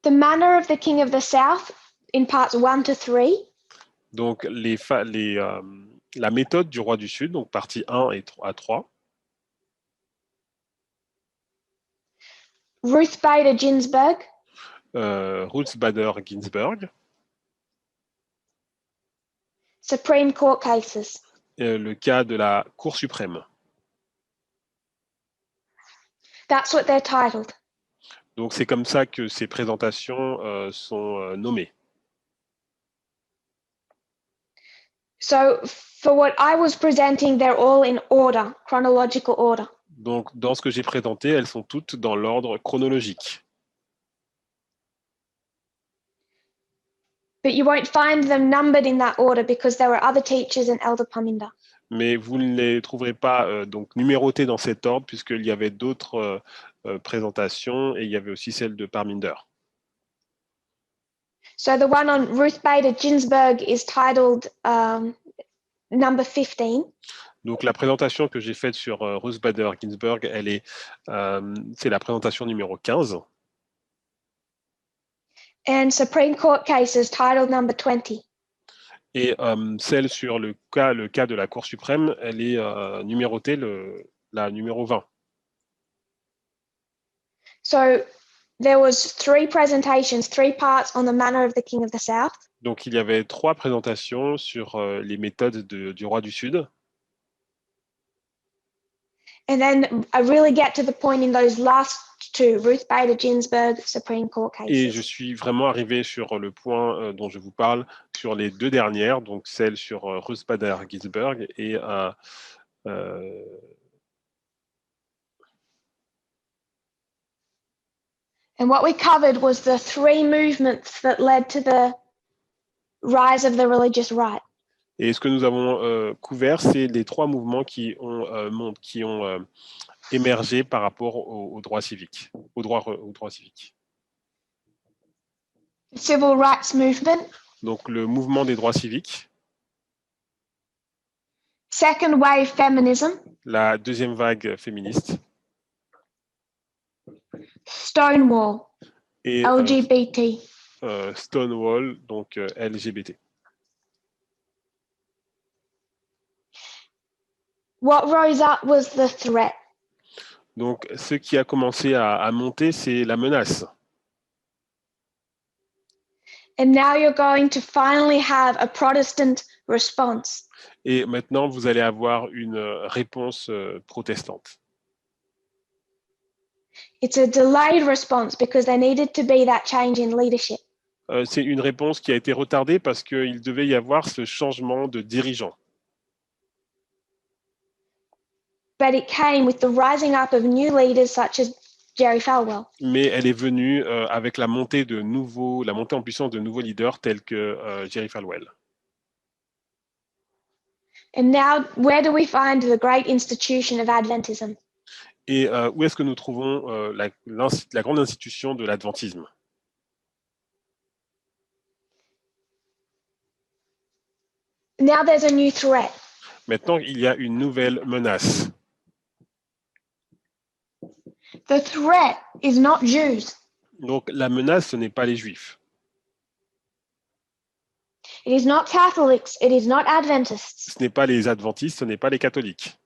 The manner of the King of the South in parts 1 to 3. Donc, la méthode du roi du Sud, donc partie 1 à 3. Ruth Bader Ginsburg. Ruth Bader Ginsburg. Supreme Court cases. Le cas de la Cour suprême. That's what they're titled. Donc, c'est comme ça que ces présentations sont nommées. So, for what I was presenting, they're all in order, chronological order. Donc, dans ce que j'ai présenté, elles sont toutes dans l'ordre chronologique. But you won't find them numbered in that order because there were other teachers and Elder Parminder. Mais vous ne les trouverez pas donc numérotées dans cet ordre puisqu'il y avait d'autres présentations et il y avait aussi celle de Parminder. So the one on Ruth Bader Ginsburg is titled number 15. Donc la présentation que j'ai faite sur Ruth Bader Ginsburg, c'est la présentation numéro 15. And Supreme Court cases titled number 20. Et celle sur le cas de la Cour suprême, elle est numérotée la numéro 20. So there was 3 presentations, 3 parts on the manner of the King of the South. Donc il y avait 3 présentations sur les méthodes du roi du Sud. And then I really get to the point in those last two, Ruth Bader Ginsburg Supreme Court Et je cases. suis vraiment arrivé sur le point dont je vous parle, sur les deux dernières, donc celle sur Ruth Bader Ginsburg et And what we covered was the three movements that led to the rise of the religious right. et ce que nous avons couvert, c'est les trois mouvements qui ont émergé par rapport aux droits civiques, aux droits civiques. The Civil Rights Movement, Donc le mouvement des droits civiques, Second Wave Feminism, la deuxième vague féministe Stonewall, et LGBT. Stonewall, donc LGBT. What rose up was the threat. Donc ce qui a commencé à monter, c'est la menace. And now you're going to finally have a Protestant response. Et maintenant, vous allez avoir une réponse protestante. It's a delayed response because there needed to be that change in leadership. C'est une réponse qui a été retardée parce qu'il devait y avoir ce changement de dirigeant. But it came with the rising up of new leaders such as Jerry Falwell. Mais elle est venue avec la montée en puissance de nouveaux leaders tels que Jerry Falwell. And now, where do we find the great institution of Adventism? Et où est-ce que nous trouvons la grande institution de l'adventisme? Now there's a new threat. Maintenant, il y a une nouvelle menace. The threat is not Jews. Donc la menace, ce n'est pas les Juifs. It is not Catholics. It is not Adventists. Ce n'est pas les adventistes, ce n'est pas les catholiques.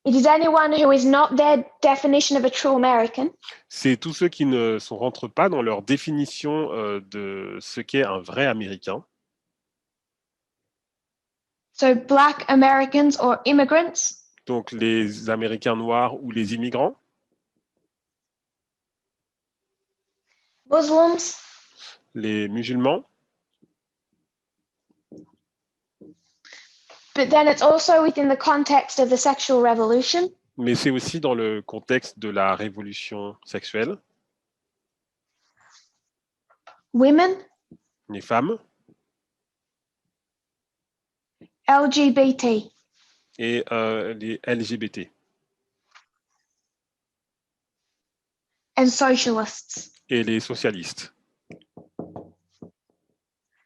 It is anyone who is not their definition of a true American. C'est tous ceux qui ne rentrent pas dans leur définition de ce qu'est un vrai Américain. So Black Americans or immigrants. Donc les Américains noirs ou les immigrants. Muslims. Les musulmans. But then it's also within the context of the sexual revolution. Mais c'est aussi dans le contexte de la révolution sexuelle. Women. Les femmes. LGBT. Et les LGBT. And socialists. Et les socialistes.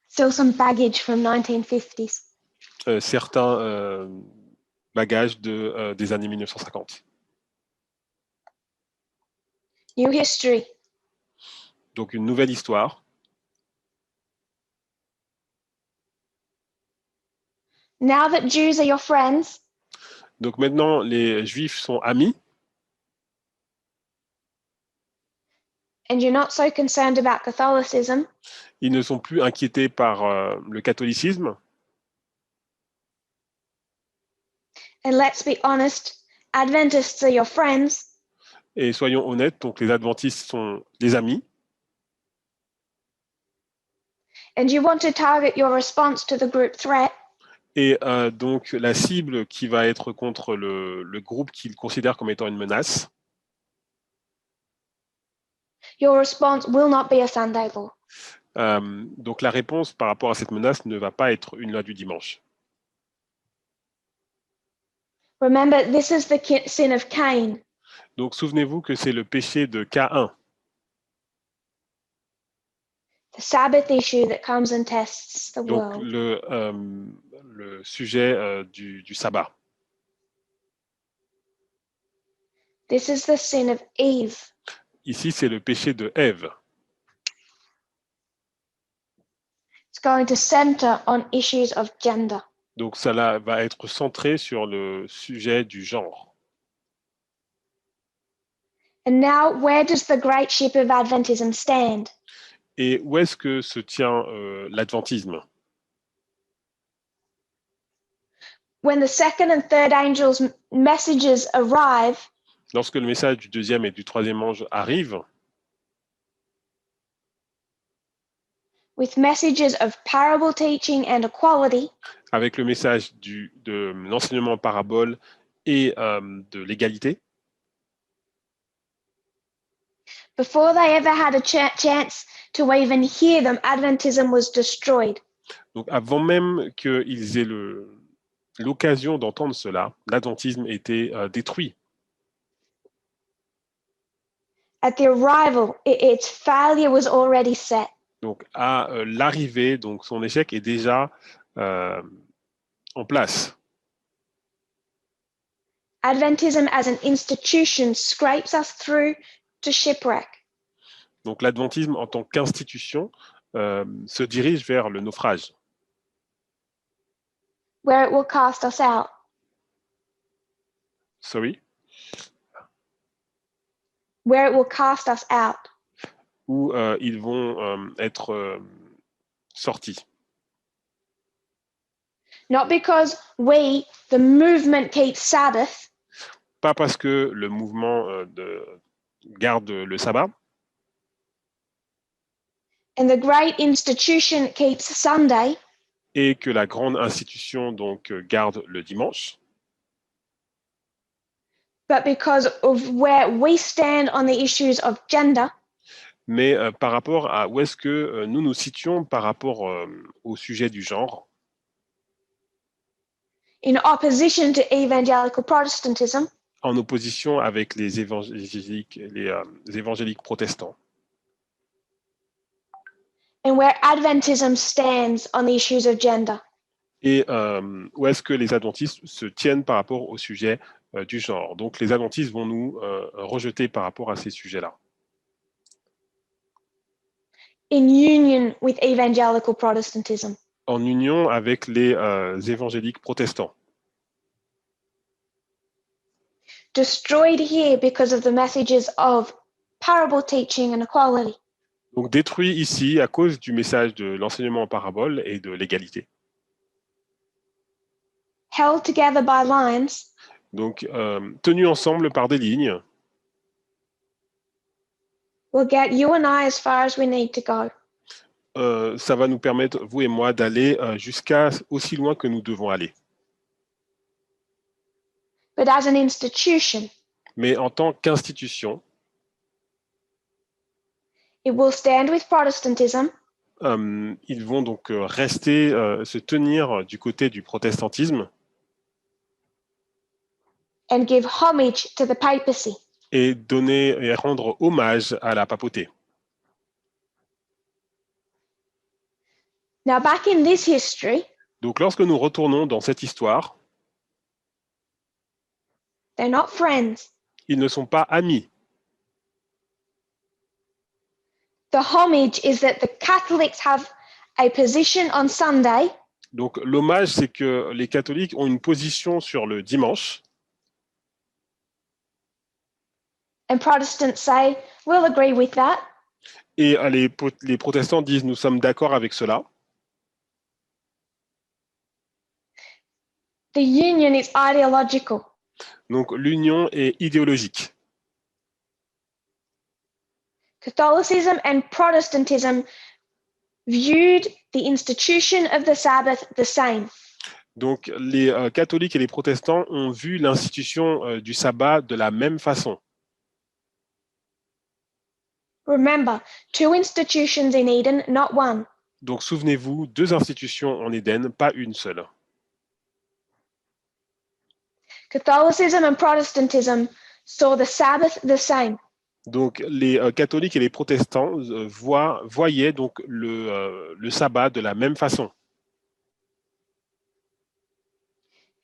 Still some baggage from 1950s. Certains bagages des années 1950. New history. Donc une nouvelle histoire. Now that Jews are your friends. Donc maintenant, les Juifs sont amis. And you're not so concerned about Catholicism. Ils ne sont plus inquiétés par le catholicisme. And let's be honest, Adventists are your friends. Et soyons honnêtes, donc les adventistes sont des amis. And you want to target your response to the group threat. Et donc la cible qui va être contre le groupe qu'ils considèrent comme étant une menace. Your response will not be a Sunday law. Donc la réponse par rapport à cette menace ne va pas être une loi du dimanche. Remember, this is the sin of Cain. Donc souvenez-vous que c'est le péché de Caïn. The Sabbath issue that comes and tests the Donc world. le sujet du sabbat. This is the sin of Eve. Ici, c'est le péché de Ève. It's going to center on issues of gender. Donc ça va être centré sur le sujet du genre. And now, where does the great ship of Adventism stand? Et où est-ce que se tient l'adventisme? when the second and third angels' messages arrive, lorsque le message du deuxième et du troisième ange arrive, with messages of parable teaching and equality, avec le message de l'enseignement en parabole et de l'égalité, before they ever had a chance to even hear them, Adventism was destroyed. donc avant même qu'ils aient l'occasion d'entendre cela, l'adventisme était détruit. At the arrival, its failure was already set. Donc à l'arrivée, donc son échec est déjà en place. Adventism as an institution scrapes us through to shipwreck. Donc l'adventisme en tant qu'institution se dirige vers le naufrage. Where it will cast us out. Sorry? Where it will cast us out. Où ils vont être sortis. Not because we, the movement, keep Sabbath. Pas parce que le mouvement garde le sabbat. And the great institution keeps Sunday. Et que la grande institution donc garde le dimanche. But because of where we stand on the issues of gender. Mais par rapport à où est-ce que nous nous situons par rapport au sujet du genre. In opposition to evangelical Protestantism. En opposition avec les évangéliques protestants. And where Adventism stands on the issues of gender. Et où est-ce que les adventistes se tiennent par rapport au sujet du genre. Donc les adventistes vont nous rejeter par rapport à ces sujets-là. In union with evangelical Protestantism. En union avec les évangéliques protestants. Destroyed here because of the messages of parable teaching and equality. Donc détruit ici à cause du message de l'enseignement en parabole et de l'égalité. Held together by lines. Donc tenus ensemble par des lignes. Will get you and I as far as we need to go. Ça va nous permettre, vous et moi, d'aller jusqu'à aussi loin que nous devons aller. But as an institution, mais en tant qu'institution, it will stand with Protestantism. Ils vont donc rester, se tenir du côté du protestantisme And give homage to the papacy. Et donner et rendre hommage à la papauté. Now back in this history, donc lorsque nous retournons dans cette histoire, they're not friends. Ils ne sont pas amis. The homage is that the Catholics have a position on Sunday. Donc l'hommage, c'est que les catholiques ont une position sur le dimanche. And Protestants say, we'll agree with that. Et les protestants disent, nous sommes d'accord avec cela. The union is ideological. Donc l'union est idéologique. Catholicism and Protestantism viewed the institution of the Sabbath the same. Donc les catholiques et les protestants ont vu l'institution du sabbat de la même façon. Remember, two institutions in Eden, not one. Donc souvenez-vous, 2 institutions en Éden, pas une seule. Catholicism and Protestantism saw the Sabbath the same. Donc les catholiques et les protestants voyaient donc le sabbat de la même façon.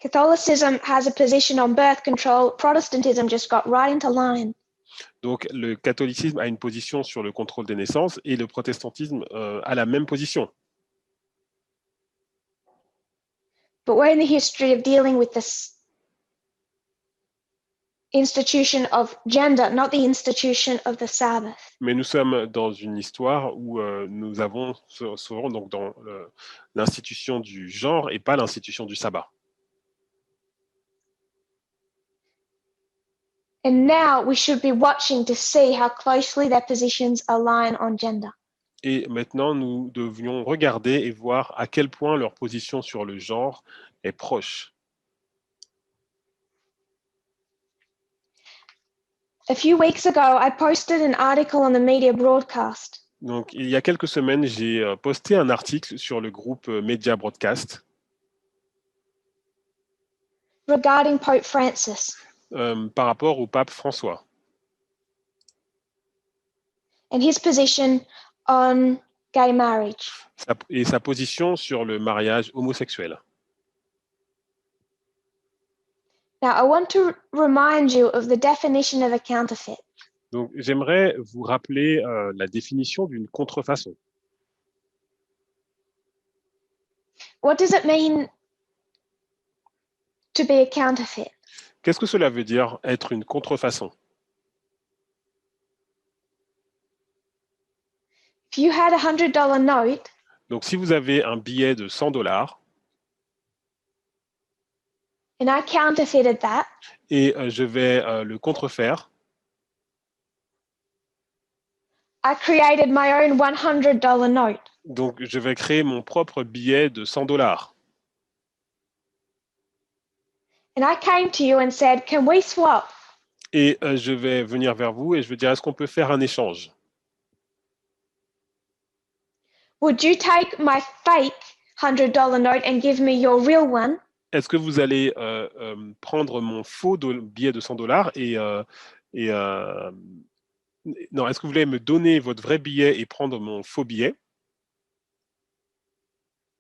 Catholicism has a position on birth control. Protestantism just got right into line. Donc le catholicisme a une position sur le contrôle des naissances et le protestantisme a la même position. But we're in the history of dealing with this institution of gender, not the institution of the Sabbath. Mais nous sommes dans une histoire où nous serons donc dans l'institution du genre et pas l'institution du sabbat. And now we should be watching to see how closely their positions align on gender. Et maintenant, nous devions regarder et voir à quel point leur position sur le genre est proche. A few weeks ago, I posted an article on the media broadcast Donc, il y a quelques semaines, j'ai posté un article sur le groupe Media Broadcast regarding Pope Francis par rapport au pape François and his position on gay marriage. et sa position sur le mariage homosexuel. Now, I want to remind you of the definition of a counterfeit. Donc, j'aimerais vous rappeler la définition d'une contrefaçon. What does it mean to be a counterfeit? Qu'est-ce que cela veut dire, être une contrefaçon? If you had a $100 note, Donc, si vous avez un billet de $100 and I counterfeited that, et je vais le contrefaire, I created my own $100 note. donc je vais créer mon propre billet de $100. And I came to you and said, can we swap? Et je vais venir vers vous et je vais dire, est-ce qu'on peut faire un échange? Would you take my fake $100 note and give me your real one? Est-ce que vous allez prendre mon faux billet de $100 non, est-ce que vous voulez me donner votre vrai billet et prendre mon faux billet?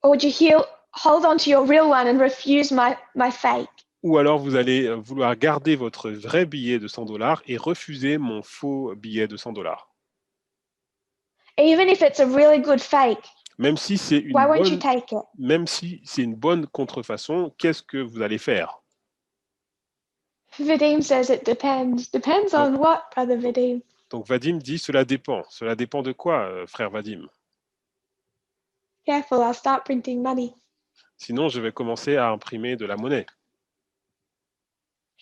Or would you hold on to your real one and refuse my fake? Ou alors vous allez vouloir garder votre vrai billet de $100 et refuser mon faux billet de $100. Even if it's a really good fake, Même si c'est une why won't you take it? même si c'est une bonne contrefaçon, qu'est-ce que vous allez faire? Vadim says it depends. Depends on what, brother Vadim? Donc Vadim dit, cela dépend. Cela dépend de quoi, frère Vadim? Careful, I'll start printing money. Sinon, je vais commencer à imprimer de la monnaie.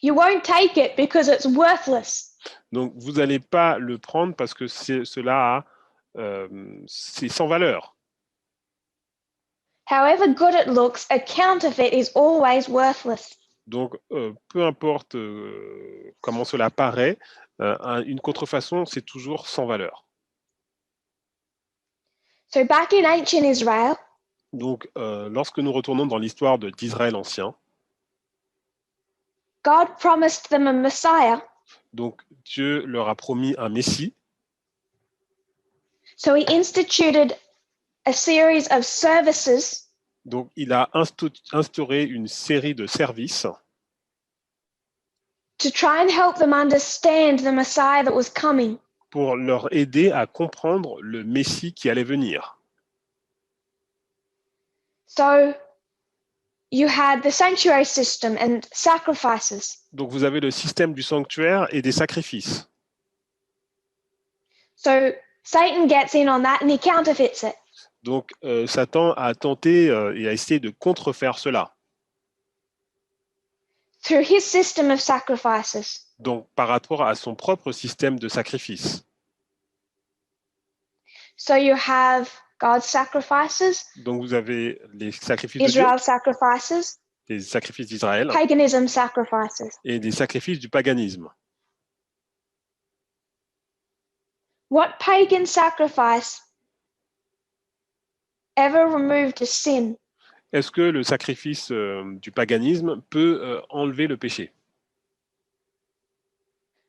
You won't take it because it's worthless. Donc, vous n'allez pas le prendre parce que c'est sans valeur. However good it looks, a counterfeit is always worthless. Donc, peu importe comment cela paraît, une contrefaçon, c'est toujours sans valeur. So back in ancient Israel, donc, lorsque nous retournons dans l'histoire d'Israël ancien, God promised them a Messiah. Donc, Dieu leur a promis un Messie. So he instituted a series of services. Donc, il a instauré une série de services to try and help them understand the Messiah that was coming. Pour leur aider à comprendre le Messie qui allait venir. So, you had the sanctuary system and sacrifices. Donc, vous avez le système du sanctuaire et des sacrifices. So, Satan gets in on that and he counterfeits it. Donc, Satan a tenté et a essayé de contrefaire cela. Through his system of sacrifices. Donc, par rapport à son propre système de sacrifice. So, you have God's sacrifices. Donc, vous avez les sacrifices Israel de Dieu, sacrifices. les sacrifices d'Israël Paganism sacrifices. et des sacrifices du paganisme. What pagan sacrifice ever removed a sin? Est-ce que le sacrifice du paganisme peut enlever le péché?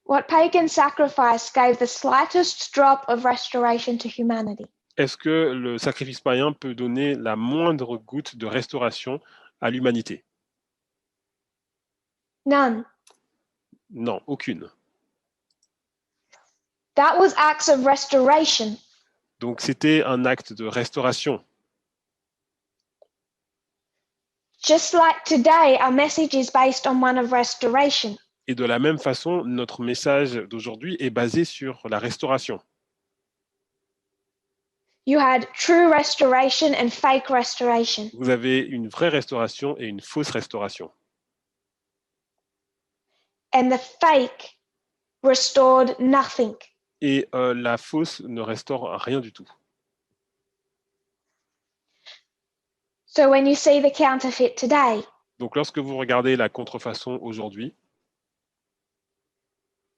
What pagan sacrifice gave the slightest drop of restoration to humanity? Est-ce que le sacrifice païen peut donner la moindre goutte de restauration à l'humanité? None. Non, aucune. That was acts of restoration. Donc c'était un acte de restauration. Just like today, our message is based on one of restoration. Et de la même façon, notre message d'aujourd'hui est basé sur la restauration. You had true restoration and fake restoration. Vous avez une vraie restauration et une fausse restauration. And the fake restored nothing. Et la fausse ne restaure rien du tout. So when you see the counterfeit today, Donc lorsque vous regardez la contrefaçon aujourd'hui,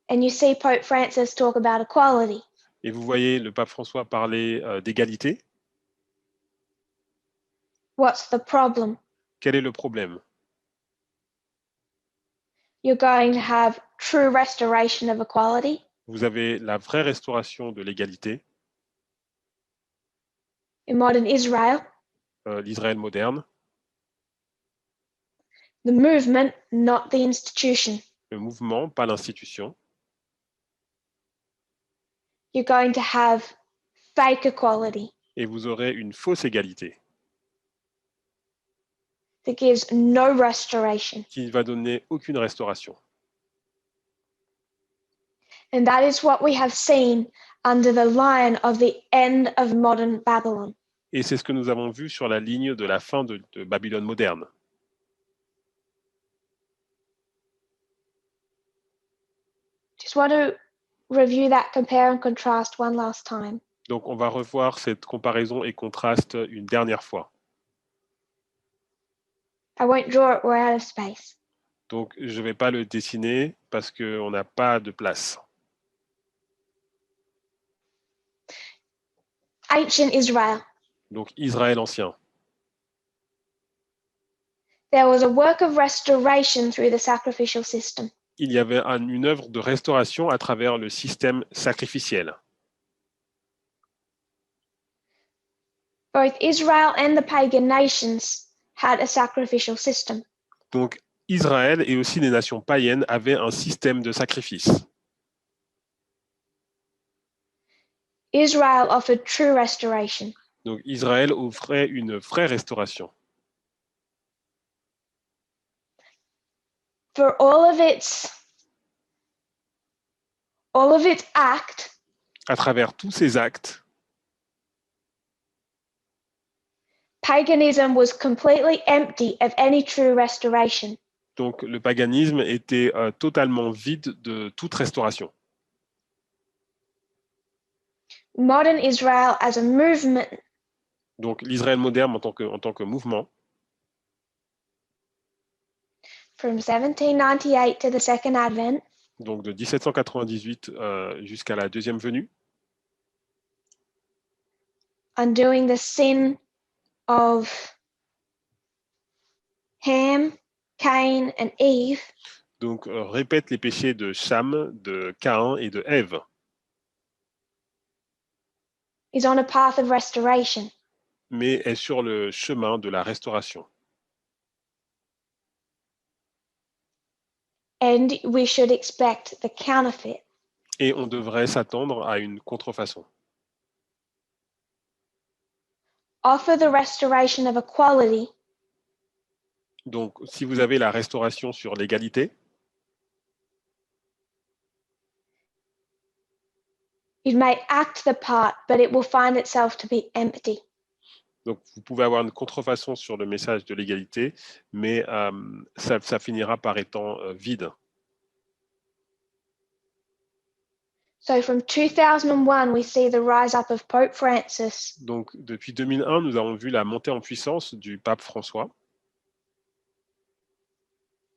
and you see Pope Francis talk about equality, et vous voyez le pape François parler d'égalité, what's the problem? quel est le problème? You're going to have true restoration of equality. Vous avez la vraie restauration de l'égalité, In modern Israel, l'Israël moderne, the movement, not the institution. le mouvement, pas l'institution. You're going to have fake equality Et vous aurez une fausse égalité that gives no restoration. qui ne va donner aucune restauration. And that is what we have seen under the line of the end of modern Babylon. Et c'est ce que nous avons vu sur la ligne de la fin de Babylone moderne. Just want to review that, compare and contrast one last time. Donc on va revoir cette comparaison et contraste une dernière fois. I won't draw it, we're out of space. Donc je ne vais pas le dessiner parce qu'on n'a pas de place. Ancient Israel. Donc Israël ancien. There was a work of restoration through the sacrificial system. Il y avait une œuvre de restauration à travers le système sacrificiel. Both Israel and the pagan nations had a sacrificial system. Donc Israël et aussi les nations païennes avaient un système de sacrifice. Israel offered true restoration. Donc Israël offrait une vraie restauration. For all of its acts, À travers tous ces actes, paganism was completely empty of any true restoration. donc le paganisme était totalement vide de toute restauration. Modern Israel as a movement Donc l'Israël moderne en tant que mouvement, from 1798 to the Second Advent, donc de 1798 jusqu'à la deuxième venue, undoing the sin of Ham, Cain, and Eve, donc répète les péchés de Cham, de Caïn et de Ève, is on a path of restoration. mais est sur le chemin de la restauration. And we should expect the counterfeit. Et on devrait s'attendre à une contrefaçon. Offer the restoration of equality, Donc si vous avez la restauration sur l'égalité, it may act the part, but it will find itself to be empty. donc vous pouvez avoir une contrefaçon sur le message de l'égalité, mais ça finira par étant vide. So from 2001, we see the rise up of Pope Francis, Donc depuis 2001, nous avons vu la montée en puissance du pape François,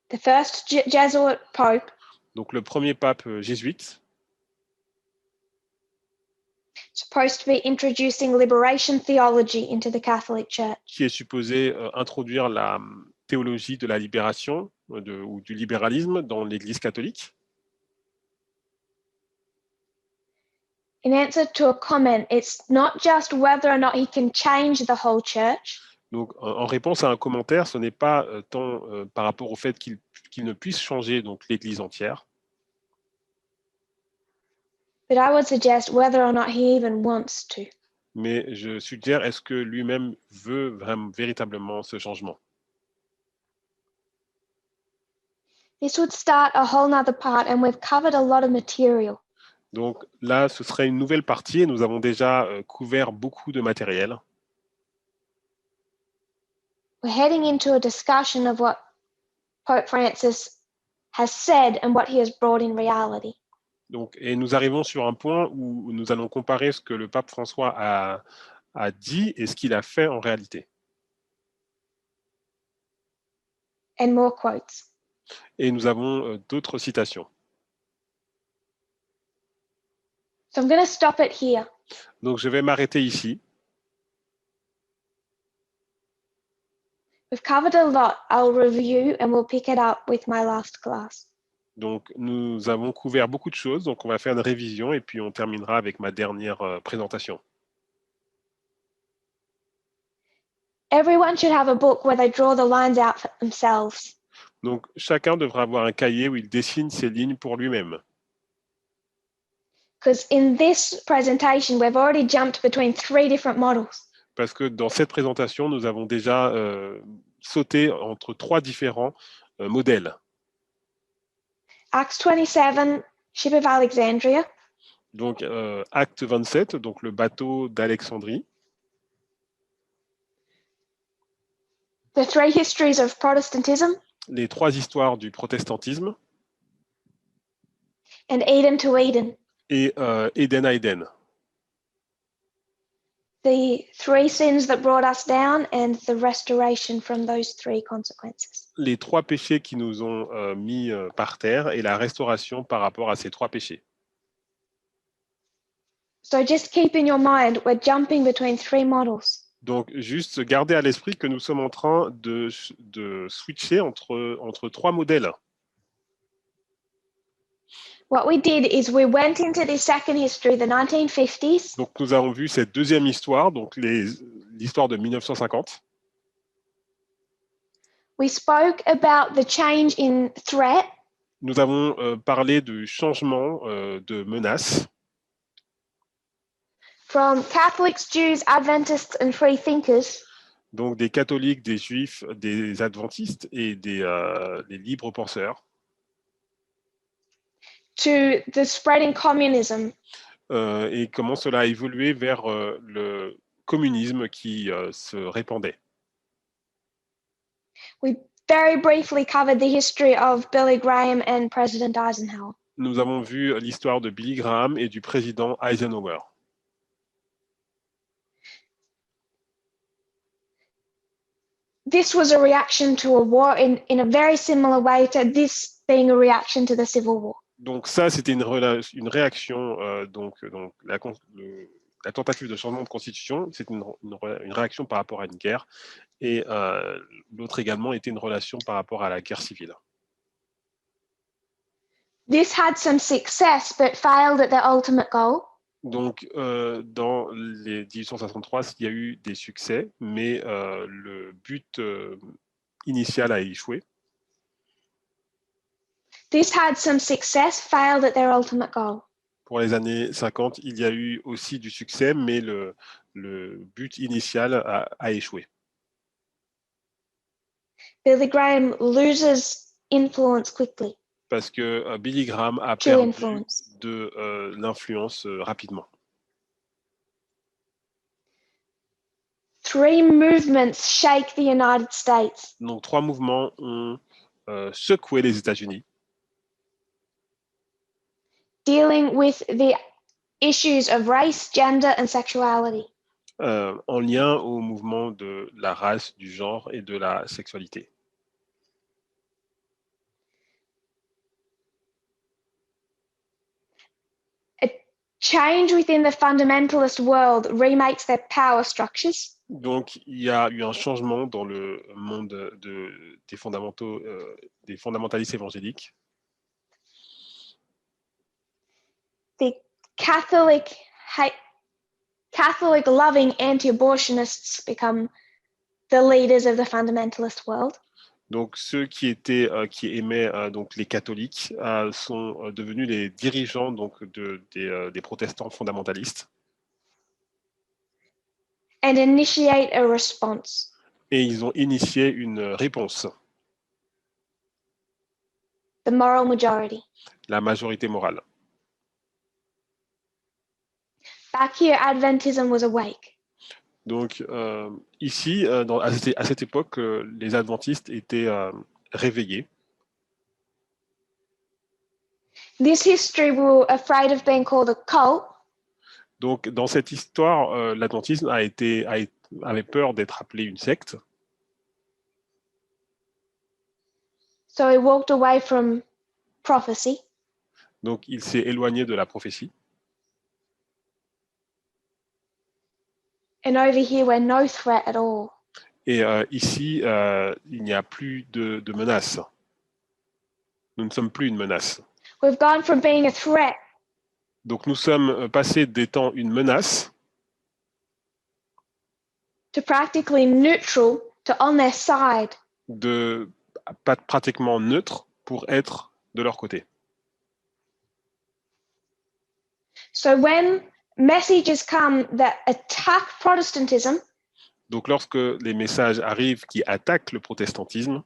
the first Jesuit Pope, donc le premier pape jésuite, supposed to be introducing liberation theology into the Catholic Church. qui est supposé introduire la théologie de la libération ou du libéralisme dans l'Église catholique. In answer to a comment, it's not just whether or not he can change the whole church, Donc en réponse à un commentaire, ce n'est pas tant par rapport au fait qu'il ne puisse changer donc l'Église entière, but I would suggest whether or not he even wants to. mais je suggère, est-ce que lui-même veut véritablement ce changement? This would start a whole nother part, and we've covered a lot of material. Donc là, ce serait une nouvelle partie et nous avons déjà couvert beaucoup de matériel. We're heading into a discussion of what Pope Francis has said and what he has brought in reality. Donc, et nous arrivons sur un point où nous allons comparer ce que le pape François a dit et ce qu'il a fait en réalité. And more quotes. Et nous avons d'autres citations. So I'm going to stop it here. Donc, je vais m'arrêter ici. We've covered a lot. I'll review and we'll pick it up with my last class. Donc, nous avons couvert beaucoup de choses. Donc, on va faire une révision et puis on terminera avec ma dernière présentation. Everyone should have a book where they draw the lines out for themselves. Donc, chacun devra avoir un cahier où il dessine ses lignes pour lui-même. Because in this presentation, we've already jumped between 3 different models. Parce que dans cette présentation, nous avons déjà sauté entre 3 différents modèles. Acts 27, Ship of Alexandria. Donc, acte 27, donc le bateau d'Alexandrie. The 3 histories of Protestantism. Les 3 histoires du protestantisme. And Eden to Eden. Et Éden à Éden. The 3 sins that brought us down and the restoration from those 3 consequences. Les 3 péchés qui nous ont mis par terre et la restauration par rapport à ces 3 péchés. So just keep in your mind, we're jumping between 3 models. Donc, juste garder à l'esprit que nous sommes en train de switcher entre 3 modèles. What we did is we went into the second history, the 1950s. Donc, nous avons vu cette deuxième histoire, donc l'histoire de 1950. We spoke about the change in threat. Nous avons parlé du changement de menace. From Catholics, Jews, Adventists, and free thinkers. Donc, des catholiques, des juifs, des adventistes et des libres penseurs. To the spreading communism. Et comment cela a évolué vers le communisme qui se répandait. We very briefly covered the history of Billy Graham and President Eisenhower. Nous avons vu l'histoire de Billy Graham et du président Eisenhower. This was a reaction to a war in a very similar way to this being a reaction to the Civil War. Donc ça, c'était une réaction, la tentative de changement de constitution, c'est une réaction par rapport à une guerre, et l'autre également était une relation par rapport à la guerre civile. This had some success, but failed at their ultimate goal. Donc, dans les 1863, il y a eu des succès, mais le but initial a échoué. This had some success, failed at their ultimate goal. Pour les années 50, il y a eu aussi du succès, mais le but initial a échoué. Billy Graham loses influence quickly. Parce que Billy Graham a perdu de l'influence rapidement. 3 movements shake the United States. Donc 3 mouvements ont secoué les États-Unis. Dealing with the issues of race, gender, and sexuality. En lien au mouvement de la race, du genre et de la sexualité. Change within the fundamentalist world remakes their power structures. Donc, il y a eu un changement dans le monde des fondamentalistes évangéliques. The Catholic-loving anti-abortionists become the leaders of the fundamentalist world. Donc, ceux qui aimaient donc les catholiques sont devenus les dirigeants donc des protestants fondamentalistes. And initiate a response. Et ils ont initié une réponse. The moral majority. La majorité morale. Back here, Adventism was awake. Donc, ici, à cette époque, les adventistes étaient réveillés. This history we were afraid of being called a cult. Donc, dans cette histoire, l'adventisme avait peur d'être appelé une secte. So he walked away from prophecy. Donc, il s'est éloigné de la prophétie. And over here, we're no threat at all. Et ici, il n'y a plus de menace. Nous ne sommes plus une menace. We've gone from being a threat Donc, nous sommes passés d'étant une menace to practically neutral to on their side. de pratiquement neutre pour être de leur côté. So when messages come that attack Protestantism, Donc, lorsque les messages arrivent qui attaquent le protestantisme,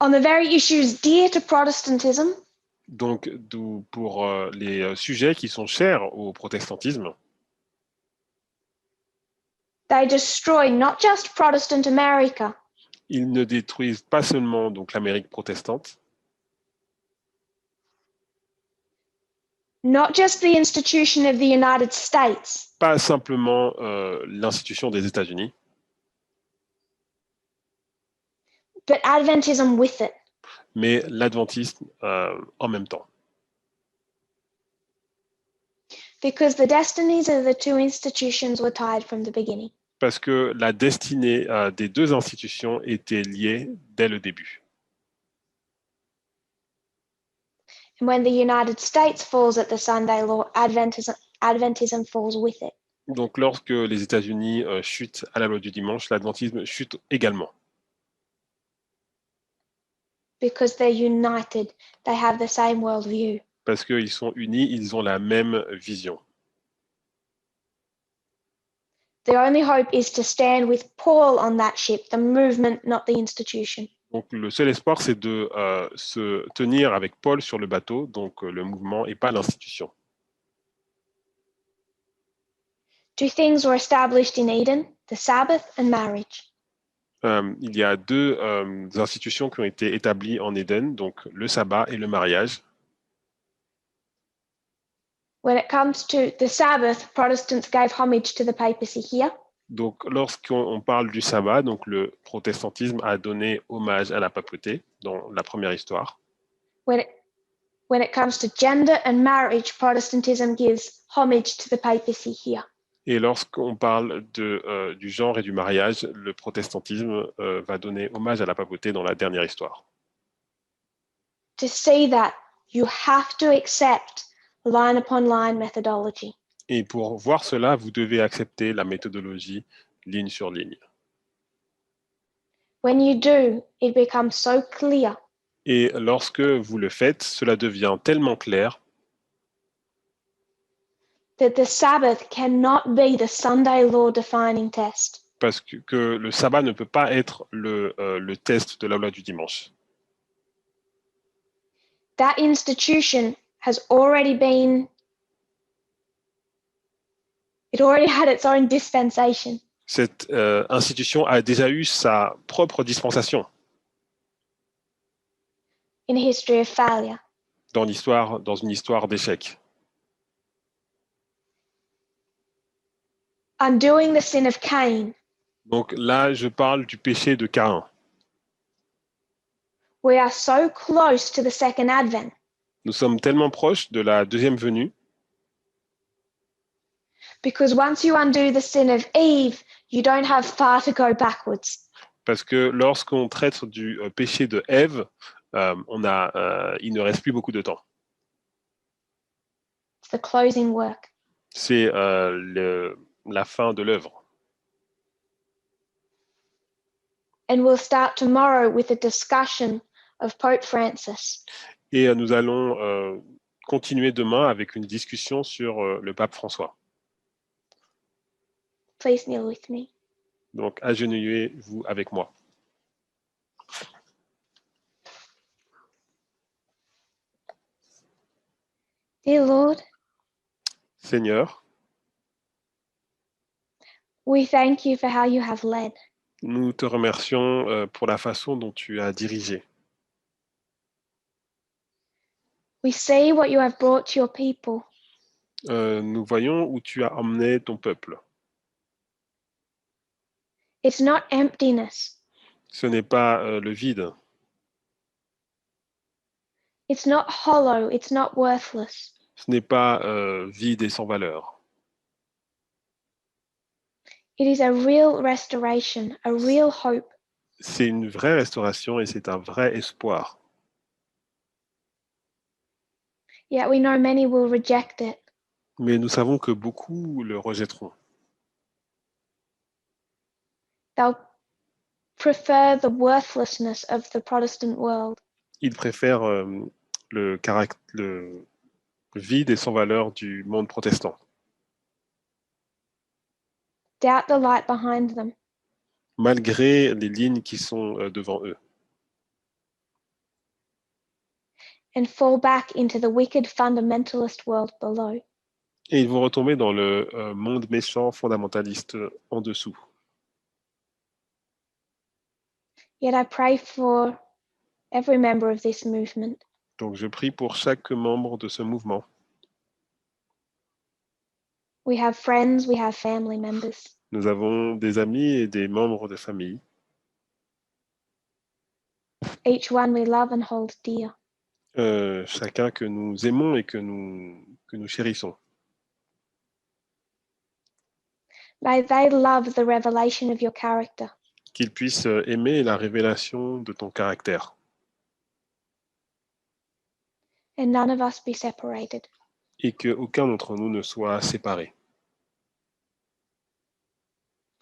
on the very issues dear to Protestantism, donc pour les sujets qui sont chers au protestantisme, they destroy not just Protestant America, ils ne détruisent pas seulement donc l'Amérique protestante, not just the institution of the United States, pas simplement l'institution des États-Unis, but Adventism with it. mais l'adventisme en même temps. Because the destinies of the two institutions were tied from the beginning. Parce que la destinée des deux institutions était liée dès le début. And when the United States falls at the Sunday law, Adventism falls with it. Donc lorsque les États-Unis chutent à la loi du dimanche, l'adventisme chute également. Because they're united, they have the same worldview. Parce qu'ils sont unis, ils ont la même vision. The only hope is to stand with Paul on that ship, the movement, not the institution. Donc le seul espoir, c'est de se tenir avec Paul sur le bateau, donc le mouvement et pas l'institution. Two things were established in Eden, the Sabbath and marriage. Il y a deux institutions qui ont été établies en Éden, donc le sabbat et le mariage. When it comes to the Sabbath, Protestants gave homage to the papacy here. Donc lorsqu'on parle du sabbat, donc le protestantisme a donné hommage à la papauté dans la première histoire. When it comes to gender and marriage, Protestantism gives homage to the papacy here. Et lorsqu'on parle du genre et du mariage, le protestantisme va donner hommage à la papauté dans la dernière histoire. To see that, you have to accept line upon line methodology. Et pour voir cela, vous devez accepter la méthodologie ligne sur ligne. When you do, it becomes so clear. Et lorsque vous le faites, cela devient tellement clair That the Sabbath cannot be the Sunday law defining test. parce que le sabbat ne peut pas être le test de la loi du dimanche. That institution has already been, it already had its own dispensation. Cette institution a déjà eu sa propre dispensation In a history of failure. dans une histoire d'échec. Undoing the sin of Cain. Donc là, je parle du péché de Caïn. We are so close to the second advent. Nous sommes tellement proches de la deuxième venue Because once you undo the sin of Eve, you don't have far to go backwards. parce que lorsqu'on traite du péché de Ève, il ne reste plus beaucoup de temps. It's the closing work. C'est la fin de l'œuvre. And we'll start tomorrow with a discussion of Pope Francis. Et nous allons continuer demain avec une discussion sur le pape François. Please kneel with me. Donc, agenouillez-vous avec moi. Dear Lord, Seigneur, we thank you for how you have led. nous te remercions pour la façon dont tu as dirigé. We see what you have brought to your people. Nous voyons où tu as emmené ton peuple. It's not emptiness. Ce n'est pas le vide. It's not hollow. It's not worthless. Ce n'est pas vide et sans valeur. It is a real restoration, a real hope. C'est une vraie restauration et c'est un vrai espoir. Yet we know many will reject it. Mais nous savons que beaucoup le rejetteront. They'll prefer the worthlessness of the Protestant world. Ils préfèrent le vide et sans valeur du monde protestant. Doubt the light behind them. Malgré les lignes qui sont devant eux. And fall back into the wicked fundamentalist world below. Et ils vont retomber dans le monde méchant fondamentaliste en dessous. Yet I pray for every member of this movement. Donc je prie pour chaque membre de ce mouvement. We have friends, we have family members. Nous avons des amis et des membres de famille. Each one we love and hold dear. Chacun que nous aimons et que nous chérissons. May they love the revelation of your character. Qu'ils puissent aimer la révélation de ton caractère. And none of us be separated. Et qu'aucun d'entre nous ne soit séparé.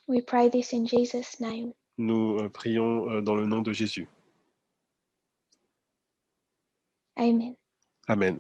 We pray this in Jesus' name. Nous prions dans le nom de Jésus. Amen. Amen.